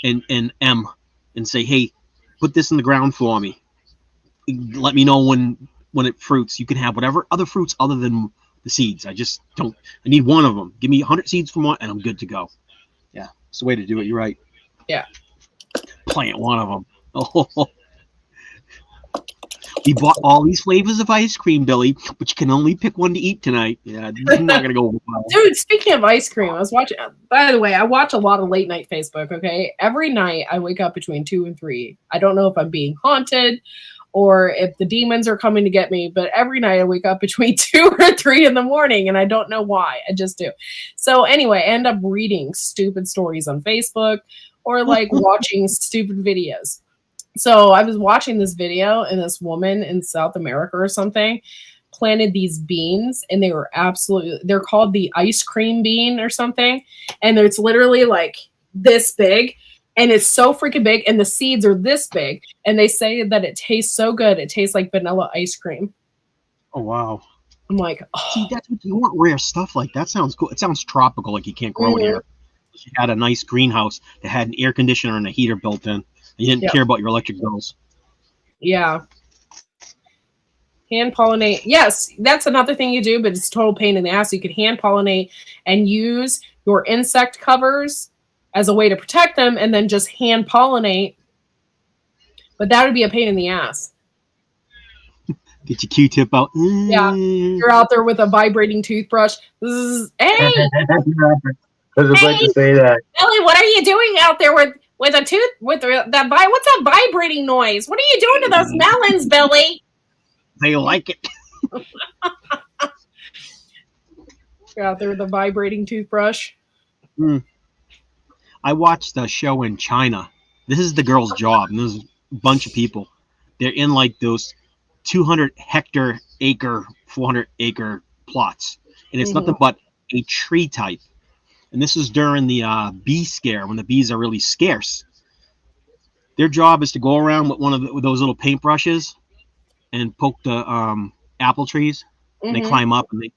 and M, and say, hey, put this in the ground for me. Let me know when it fruits. You can have whatever other fruits other than the seeds. I just don't. I need one of them. Give me 100 seeds from one, and I'm good to go. Yeah, it's the way to do it. You're right. Yeah. Plant one of them. Oh. We bought all these flavors of ice cream, Billy, but you can only pick one to eat tonight. Yeah, I'm not gonna go. Dude, speaking of ice cream, I was watching. By the way, I watch a lot of late night Facebook. Okay, every night I wake up between 2 and 3. I don't know if I'm being haunted or if the demons are coming to get me. But every night I wake up between 2 or 3 in the morning, and I don't know why. I just do. So anyway, I end up reading stupid stories on Facebook or like watching stupid videos. So I was watching this video, and this woman in South America or something planted these beans, and they're called the ice cream bean or something. And it's literally like this big, and it's so freaking big, and the seeds are this big. And they say that it tastes so good. It tastes like vanilla ice cream. Oh, wow. I'm like, See, that's what you want, rare stuff like that. Sounds cool. It sounds tropical, like you can't grow it here. She had a nice greenhouse that had an air conditioner and a heater built in. You didn't care about your electric bills. Yeah. Hand pollinate. Yes, that's another thing you do, but it's a total pain in the ass. You could hand pollinate and use your insect covers as a way to protect them, and then just hand pollinate. But that would be a pain in the ass. Get your Q-tip out. Yeah, you're out there with a vibrating toothbrush. Hey, I was about to say that. Billy, what are you doing out there with a tooth what's that vibrating noise? What are you doing to those melons, Billy? They like it. You're out there with a vibrating toothbrush. I watched a show in China. This is the girl's job, and there's a bunch of people. They're in like those 200 hectare acre, 400 acre plots, and it's nothing but a tree type. And this is during the bee scare, when the bees are really scarce. Their job is to go around with those little paintbrushes and poke the apple trees. And they climb up, and they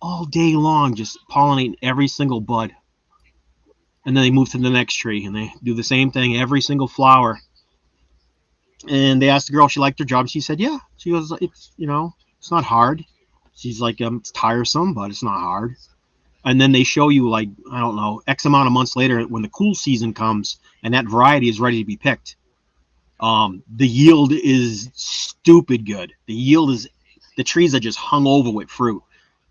all day long just pollinate every single bud. And then they move to the next tree, and they do the same thing every single flower. And they asked the girl if she liked her job. She said, yeah. She goes, it's not hard. She's like, it's tiresome, but it's not hard. And then they show you, like, I don't know, X amount of months later, when the cool season comes and that variety is ready to be picked, the yield is stupid good. The trees are just hung over with fruit.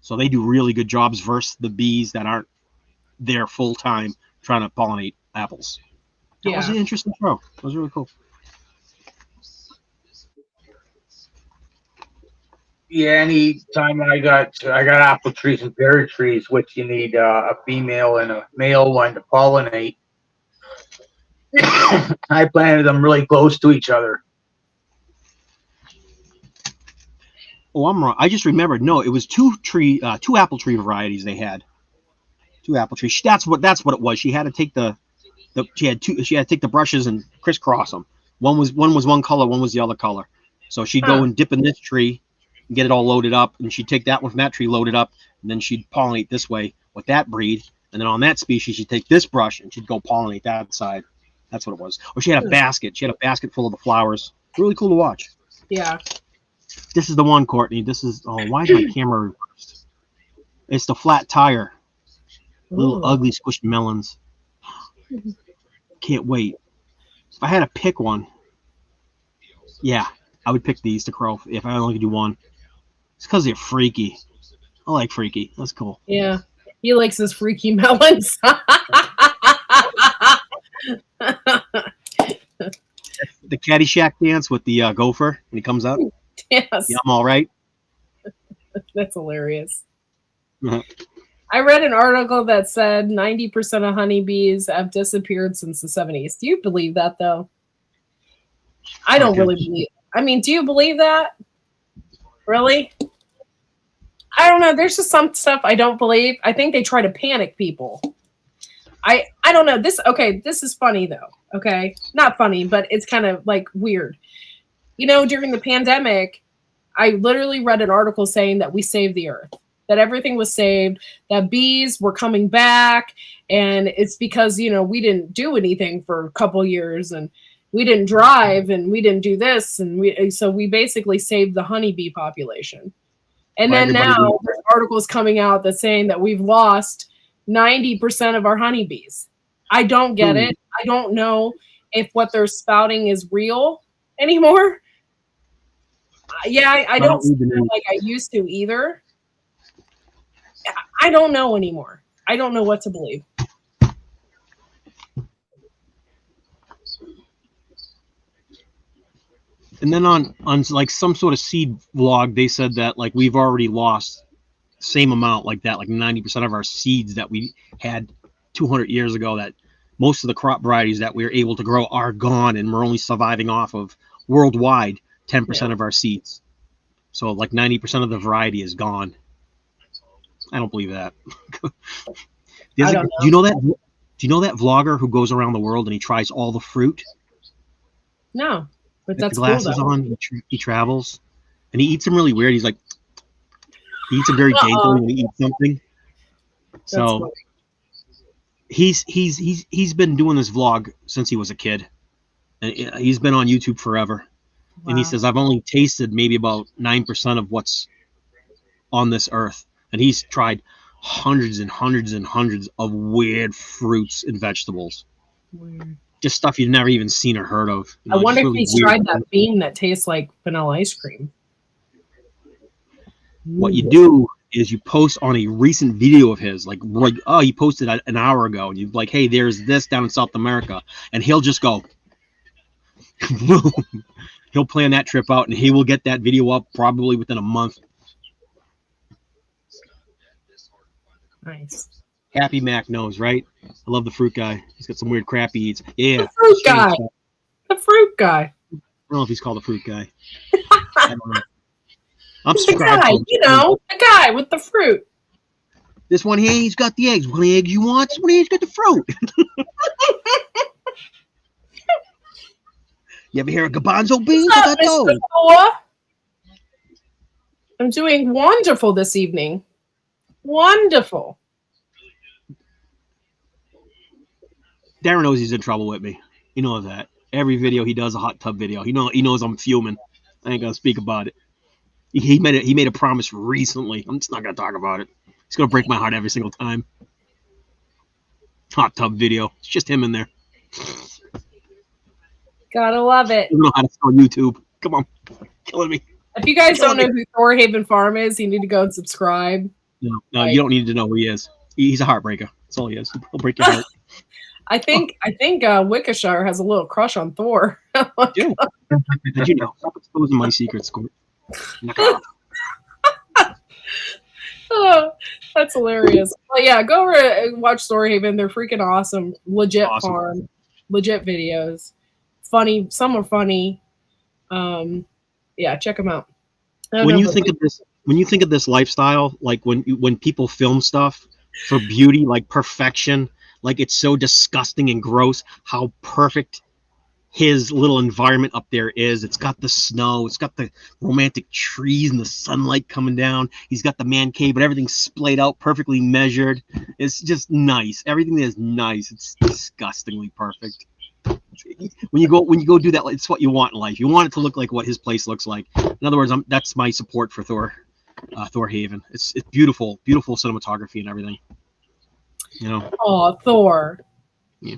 So they do really good jobs versus the bees that aren't there full time trying to pollinate apples. That was an interesting show. It was really cool. Yeah, anytime I got apple trees and pear trees, which you need a female and a male one to pollinate. I planted them really close to each other. Oh, I'm wrong. I just remembered. No, it was two apple tree varieties they had. 2 apple trees. That's what it was. She had to take she had to take the brushes and crisscross them. One was one color, one was the other color. So she'd go and dip in this tree and get it all loaded up, and she'd take that one from that tree, load it up, and then she'd pollinate this way with that breed. And then on that species, she'd take this brush and she'd go pollinate that side. That's what it was. Or she had a basket. She had a basket full of the flowers. Really cool to watch. Yeah. This is the one, Courtney. This is, why is my camera reversed? It's the flat tire. Little ugly squished melons. Can't wait. If I had to pick one, I would pick these to grow if I only could do one. It's because they're freaky. I like freaky. That's cool. Yeah. He likes his freaky melons. The Caddyshack dance with the gopher when he comes up. Yes. Yeah, I'm all right. That's hilarious. Uh-huh. I read an article that said 90% of honeybees have disappeared since the 70s. Do you believe that, though? I don't really believe. I mean, do you believe that? Really? I don't know. There's just some stuff I don't believe. I think they try to panic people. I don't know. This is funny, though. Okay? Not funny, but it's kind of, like, weird. During the pandemic, I literally read an article saying that we saved the earth. That everything was saved, that bees were coming back, and it's because, we didn't do anything for a couple years, and we didn't drive, and we didn't do this, and so we basically saved the honeybee population. And then now there's articles coming out that's saying that we've lost 90% of our honeybees. I don't get it. I don't know if what they're spouting is real anymore. I don't feel like I used to either. I don't know anymore. I don't know what to believe. And then on like some sort of seed vlog, they said that like we've already lost same amount like that, like 90% of our seeds that we had 200 years ago, that most of the crop varieties that we were able to grow are gone, and we're only surviving off of worldwide 10% of our seeds. So like 90% of the variety is gone. I don't believe that. I don't know. Do you know that? Do you know that vlogger who goes around the world and he tries all the fruit? No, but With that's the cool glasses though. on, he travels, and he eats them really weird. He's like, he eats them very daintily when he eats something. That's So funny. he's been doing this vlog since he was a kid, and he's been on YouTube forever. Wow. And he says, I've only tasted maybe about 9% of what's on this earth, and he's tried hundreds and hundreds and hundreds of weird fruits and vegetables. Weird. Just stuff you've never even seen or heard of. You know, I wonder just if really he's weird tried things. that bean that tastes like vanilla ice cream. What you do is you post on a recent video of his, like oh, he posted an hour ago, and you're like, hey, there's this down in South America, and he'll just go, he'll plan that trip out, and he will get that video up probably within a month. Nice. Happy Mac knows, right? I love the fruit guy. He's got some weird crap he eats. Yeah, The fruit strange guy. stuff. The fruit guy. I don't know if he's called a fruit guy. I don't know. I'm The subscribed guy, to him. you know, the guy with the fruit. This one here, he's got the eggs. One of the eggs you want, this one here's got the fruit. You ever hear of garbanzo beans? What's I up, got those. Mr. Noah? I'm doing wonderful this evening. Wonderful. Darren knows he's in trouble with me. He knows that. Every video he does a hot tub video. He knows I'm fuming. I ain't gonna speak about it. He made a promise recently. I'm just not gonna talk about it. It's gonna break my heart every single time. Hot tub video. It's just him in there. Gotta love it. I don't know how to spell YouTube. Come on, killing me. If you guys don't know who Thorhaven Farm is, you need to go and subscribe. No, Like- you don't need to know who he is. He's a heartbreaker. That's all he is. He'll break your heart. I think Wickeshire has a little crush on Thor. Yeah. Did you know? Stop exposing my secrets, Squirt. Knock it off. Oh, that's hilarious. But yeah, go over and watch Thorhaven. They're freaking awesome. Legit Awesome. farm. Legit videos. Funny. Some are funny. Yeah, check them out. When you think of this lifestyle, like when people film stuff for beauty, like perfection, like it's so disgusting and gross how perfect his little environment up there is. It's got the snow, it's got the romantic trees and the sunlight coming down. He's got the man cave, but everything's splayed out, perfectly measured. It's just nice. Everything is nice. It's disgustingly perfect. When you go do that, it's what you want in life. You want it to look like what his place looks like. In other words, that's my support for Thorhaven. It's beautiful cinematography and everything. You know. Oh, Thor. Yeah.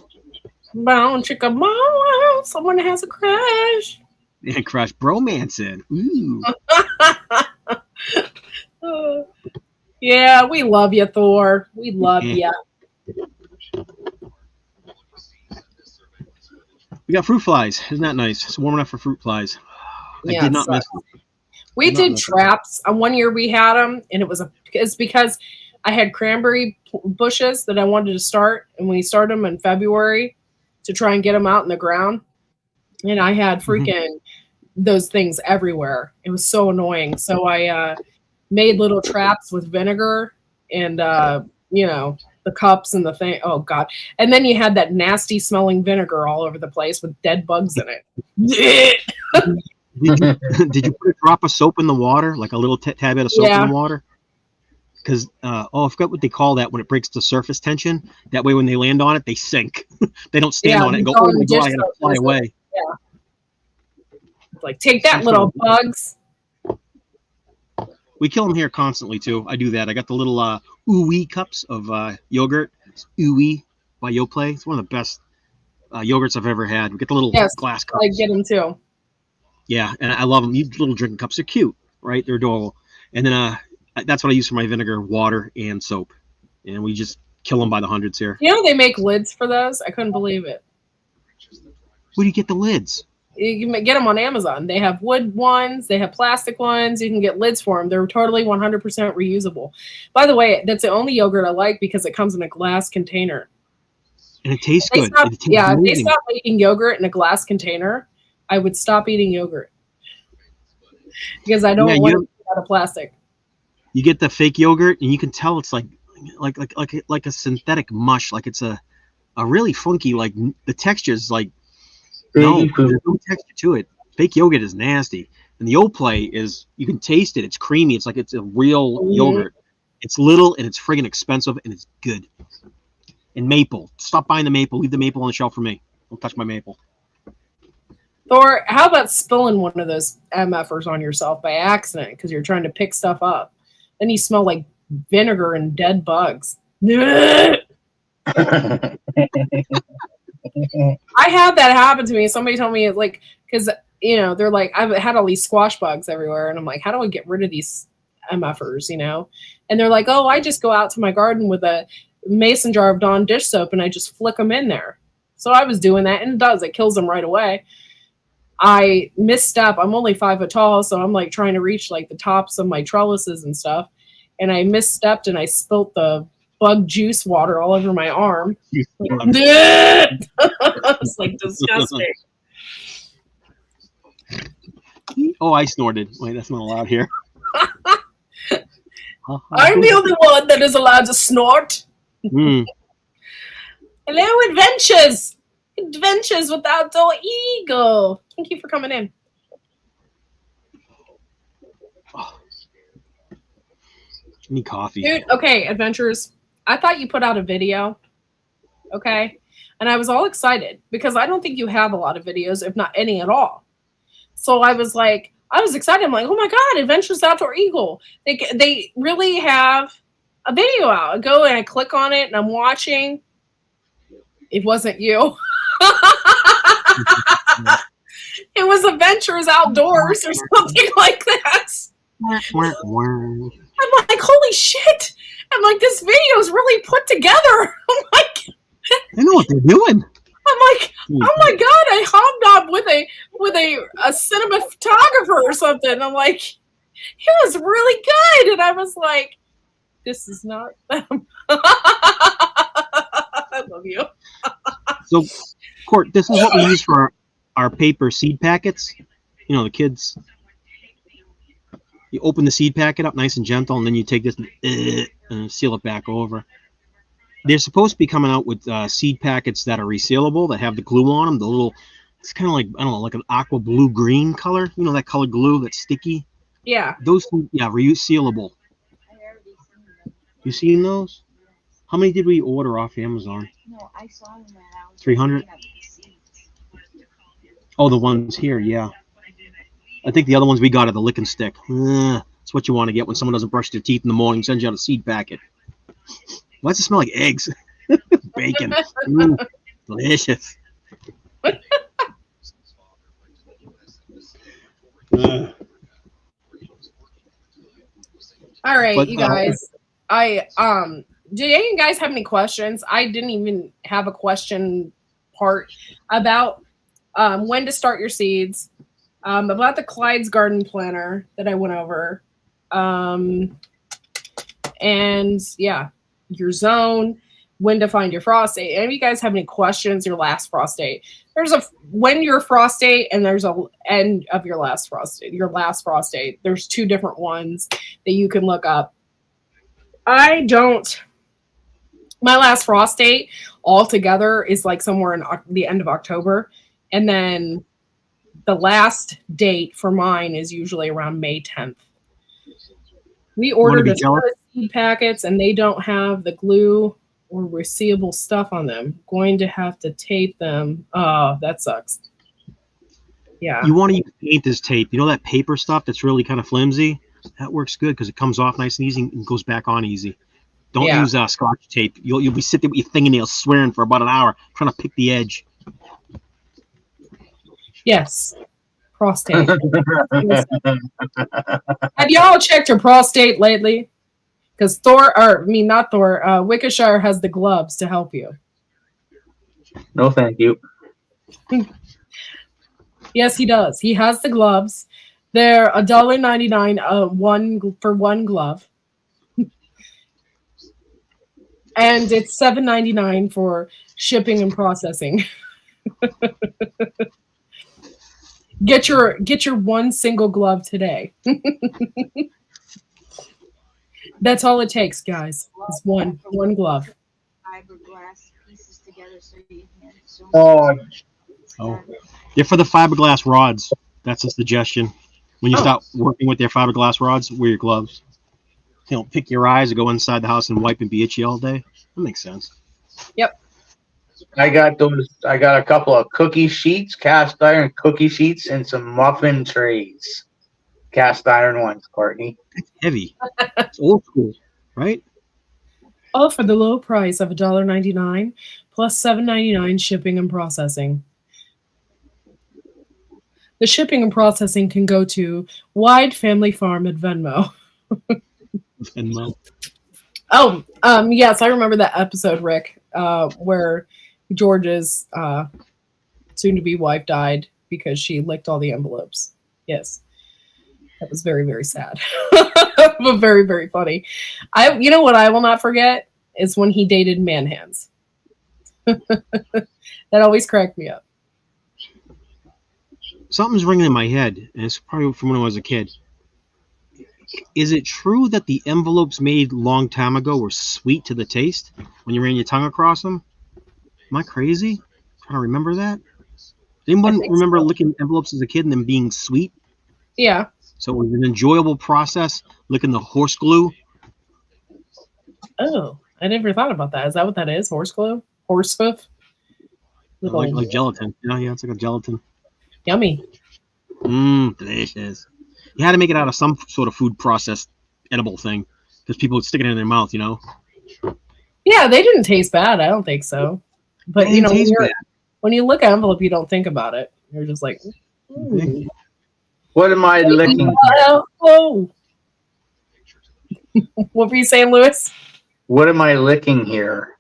Bound chicka bow. Someone has a crush. And crush bromancing. Ooh. Yeah, we love you, Thor. We love you. We got fruit flies. Isn't that nice? It's warm enough for fruit flies. I Yeah, did not miss it. We did traps. One year we had them, and it's because I had cranberry bushes that I wanted to start, and we started them in February to try and get them out in the ground. And I had freaking those things everywhere. It was so annoying. So I made little traps with vinegar and the cups and the thing. Oh God! And then you had that nasty smelling vinegar all over the place with dead bugs in it. Did you put a drop of soap in the water, like a little tad bit of soap in the water? Because I forgot what they call that when it breaks the surface tension. That way, when they land on it, they sink. They don't stand on it and go, "Oh my God, I gotta fly away." Yeah. It's like, take that, little bugs. We kill them here constantly too. I do that. I got the little ooey cups of yogurt. It's ooey by Yoplait. It's one of the best yogurts I've ever had. We get the little glass cups. I get them too. Yeah, and I love them. These little drinking cups are cute, right? They're adorable. And then that's what I use for my vinegar, water, and soap. And we just kill them by the hundreds here. You know they make lids for those? I couldn't believe it. Where do you get the lids? You can get them on Amazon. They have wood ones, they have plastic ones. You can get lids for them. They're totally 100% reusable. By the way, that's the only yogurt I like because it comes in a glass container. And it tastes They good. stop- It tastes yeah, if they amazing. stop making yogurt in a glass container, I would stop eating yogurt because I don't Yeah, want it out of plastic. You get the fake yogurt, and you can tell it's like a synthetic mush. Like it's a really funky. Like the texture is like no, there's no texture to it. Fake yogurt is nasty, and the Yoplait is you can taste it. It's creamy. It's like it's a real yogurt. It's little and it's friggin' expensive and it's good. And maple. Stop buying the maple. Leave the maple on the shelf for me. Don't touch my maple. Or how about spilling one of those MFers on yourself by accident because you're trying to pick stuff up? Then you smell like vinegar and dead bugs. I had that happen to me. Somebody told me, like, because, you know, they're like, I've had all these squash bugs everywhere. And I'm like, how do I get rid of these MFers, you know? And they're like, oh, I just go out to my garden with a mason jar of Dawn dish soap and I just flick them in there. So I was doing that, and it does. It kills them right away. I misstep. I'm only 5 foot tall, so I'm like trying to reach like the tops of my trellises and stuff. And I misstepped and I spilt the bug juice water all over my arm. It's like disgusting. Oh, I snorted. Wait, that's not allowed here. I'm the only one that is allowed to snort. Mm. Hello, adventures. Adventures with Outdoor Eagle. Thank you for coming in. Oh. I need coffee. Dude, okay, adventures. I thought you put out a video. Okay. And I was all excited because I don't think you have a lot of videos, if not any at all. So I was like, I was excited. I'm like, oh my God, Adventures Outdoor Eagle. They really have a video out. I go and I click on it and I'm watching. It wasn't you. It was Adventures Outdoors or something like that. I'm like, holy shit. I'm like, this video is really put together. I'm like, I know what they're doing. I'm like, oh my God, I hobnobbed with a cinematographer or something. I'm like, it was really good. And I was like, this is not them. I love you. So, Court, this is what we use for our paper seed packets. You know, the kids, you open the seed packet up nice and gentle, and then you take this and seal it back over. They're supposed to be coming out with seed packets that are resealable, that have the glue on them. The little, it's kind of like, I don't know, like an aqua blue green color. You know, that color glue that's sticky? Yeah. Those, yeah, resealable. You seen those? How many did we order off Amazon? No, I saw them when I was 300? Oh, the ones here, yeah. I think the other ones we got are the lick and stick. That's what you want to get when someone doesn't brush their teeth in the morning, sends you out a seed packet. Why does it smell like eggs? Bacon. Delicious. All right, But, you guys. Do any of you guys have any questions? I didn't even have a question part about when to start your seeds, about the Clyde's garden planner that I went over, and yeah, your zone, when to find your frost date. Any of you guys have any questions? Your last frost date. There's a when your frost date and there's a end of your last frost date. Your last frost date. There's 2 different ones that you can look up. I don't. My last frost date altogether is like somewhere in the end of October. And then the last date for mine is usually around May 10th. We ordered a ton of seed packets and they don't have the glue or resealable stuff on them. Going to have to tape them. Oh, that sucks. Yeah. You want to use painter's tape. You know that paper stuff that's really kind of flimsy? That works good because it comes off nice and easy and goes back on easy. Don't use Scotch tape. You'll be sitting there with your fingernails swearing for about an hour trying to pick the edge. Yes. Prostate. Have y'all checked your prostate lately? Because Wickeshire has the gloves to help you. No, thank you. Yeah, Yes, he does. He has the gloves. They're $1.99 one glove, and it's $7.99 for shipping and processing. Get your one single glove today. That's all it takes, guys. It's one glove. Fiberglass pieces together so you can so Oh, Oh, they're for the fiberglass rods. That's a suggestion. When you Oh. start working with their fiberglass rods, wear your gloves. You don't pick your eyes or go inside the house and wipe and be itchy all day. That makes sense. Yep. I got those. I got a couple of cookie sheets, cast iron cookie sheets, and some muffin trays. Cast iron ones, Courtney. Heavy. It's old school, right? All for the low price of $1.99 plus $7.99 shipping and processing. The shipping and processing can go to Wide Family Farm at Venmo. And Oh, yes, I remember that episode, Rick, where George's soon-to-be wife died because she licked all the envelopes. Yes, that was very, very sad, but very, very funny. You know what I will not forget is when he dated man hands. That always cracked me up. something's ringing in my head, and it's probably from when I was a kid. Is it true that the envelopes made long time ago were sweet to the taste when you ran your tongue across them? Am I crazy? Trying to remember that. Does anyone remember licking envelopes as a kid and them being sweet? Yeah. So it was an enjoyable process, licking the horse glue. Oh, I never thought about that. Is that what that is? Horse glue? Horse hoof? Like gelatin. Yeah, it's like a gelatin. Yummy. Delicious. You had to make it out of some sort of food process edible thing because people would stick it in their mouth, you know. Yeah, they didn't taste bad. I don't think so. But They didn't taste bad. when you look at envelope, you don't think about it. You're just like, What am I licking? oh. What were you saying, Lewis? What am I licking here?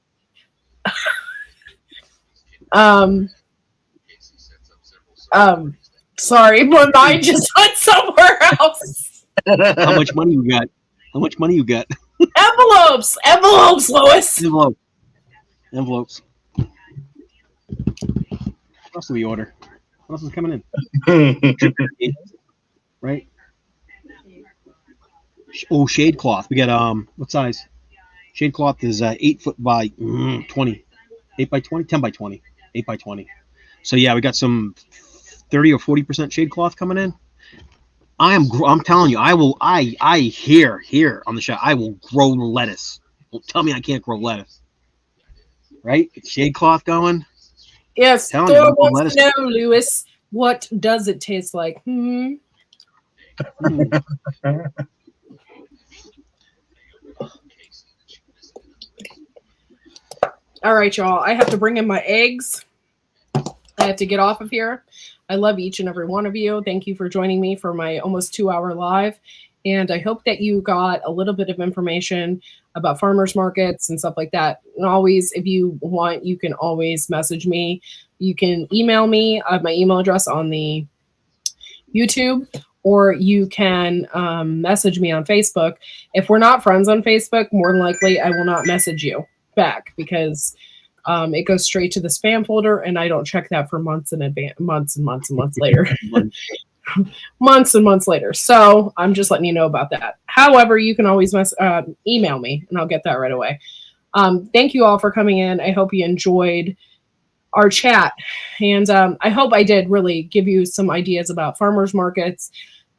Sorry, my mind just went somewhere else. How much money you got? How much money you got? Envelopes, Lewis. Envelopes. What else do we order? What else is coming in? Right? Oh, shade cloth. We got what size? Shade cloth is 8 foot by 20. 8 by 20? 10 by 20. 8 by 20. So yeah, we got some 30 or 40% shade cloth coming in. I'm telling you, I here on the show, I will grow lettuce. Don't tell me I can't grow lettuce. Right? Get shade cloth going. Yes, Thor wants to know, Lewis, what does it taste like? All right, y'all. I have to bring in my eggs. I have to get off of here. I love each and every one of you. Thank you for joining me for my almost 2-hour live. And I hope that you got a little bit of information about farmers markets and stuff like that. And always, if you want, you can always message me. You can email me. I have my email address on the YouTube, or you can message me on Facebook. If we're not friends on Facebook, more than likely I will not message you back because it goes straight to the spam folder, and I don't check that for months in advance, months later. Months and months later. So I'm just letting you know about that. However, you can always email me, and I'll get that right away. Thank you all for coming in. I hope you enjoyed our chat, and I hope I did really give you some ideas about farmers markets.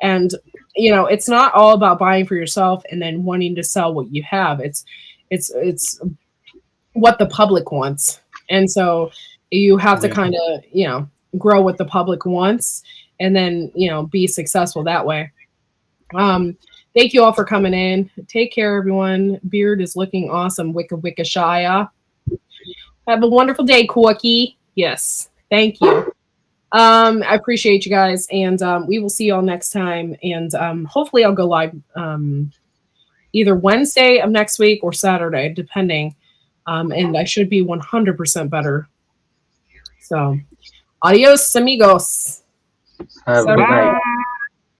And it's not all about buying for yourself and then wanting to sell what you have. It's what the public wants, and so you have to kind of grow what the public wants, and then be successful that way. Thank you all for coming in. Take care, everyone. Beard is looking awesome. Wicca Shia. Have a wonderful day, Corky. Yes, thank you. I appreciate you guys, and we will see you all next time. And hopefully I'll go live either Wednesday of next week or Saturday, depending. And I should be 100% better. So, adios, amigos. Have a good night.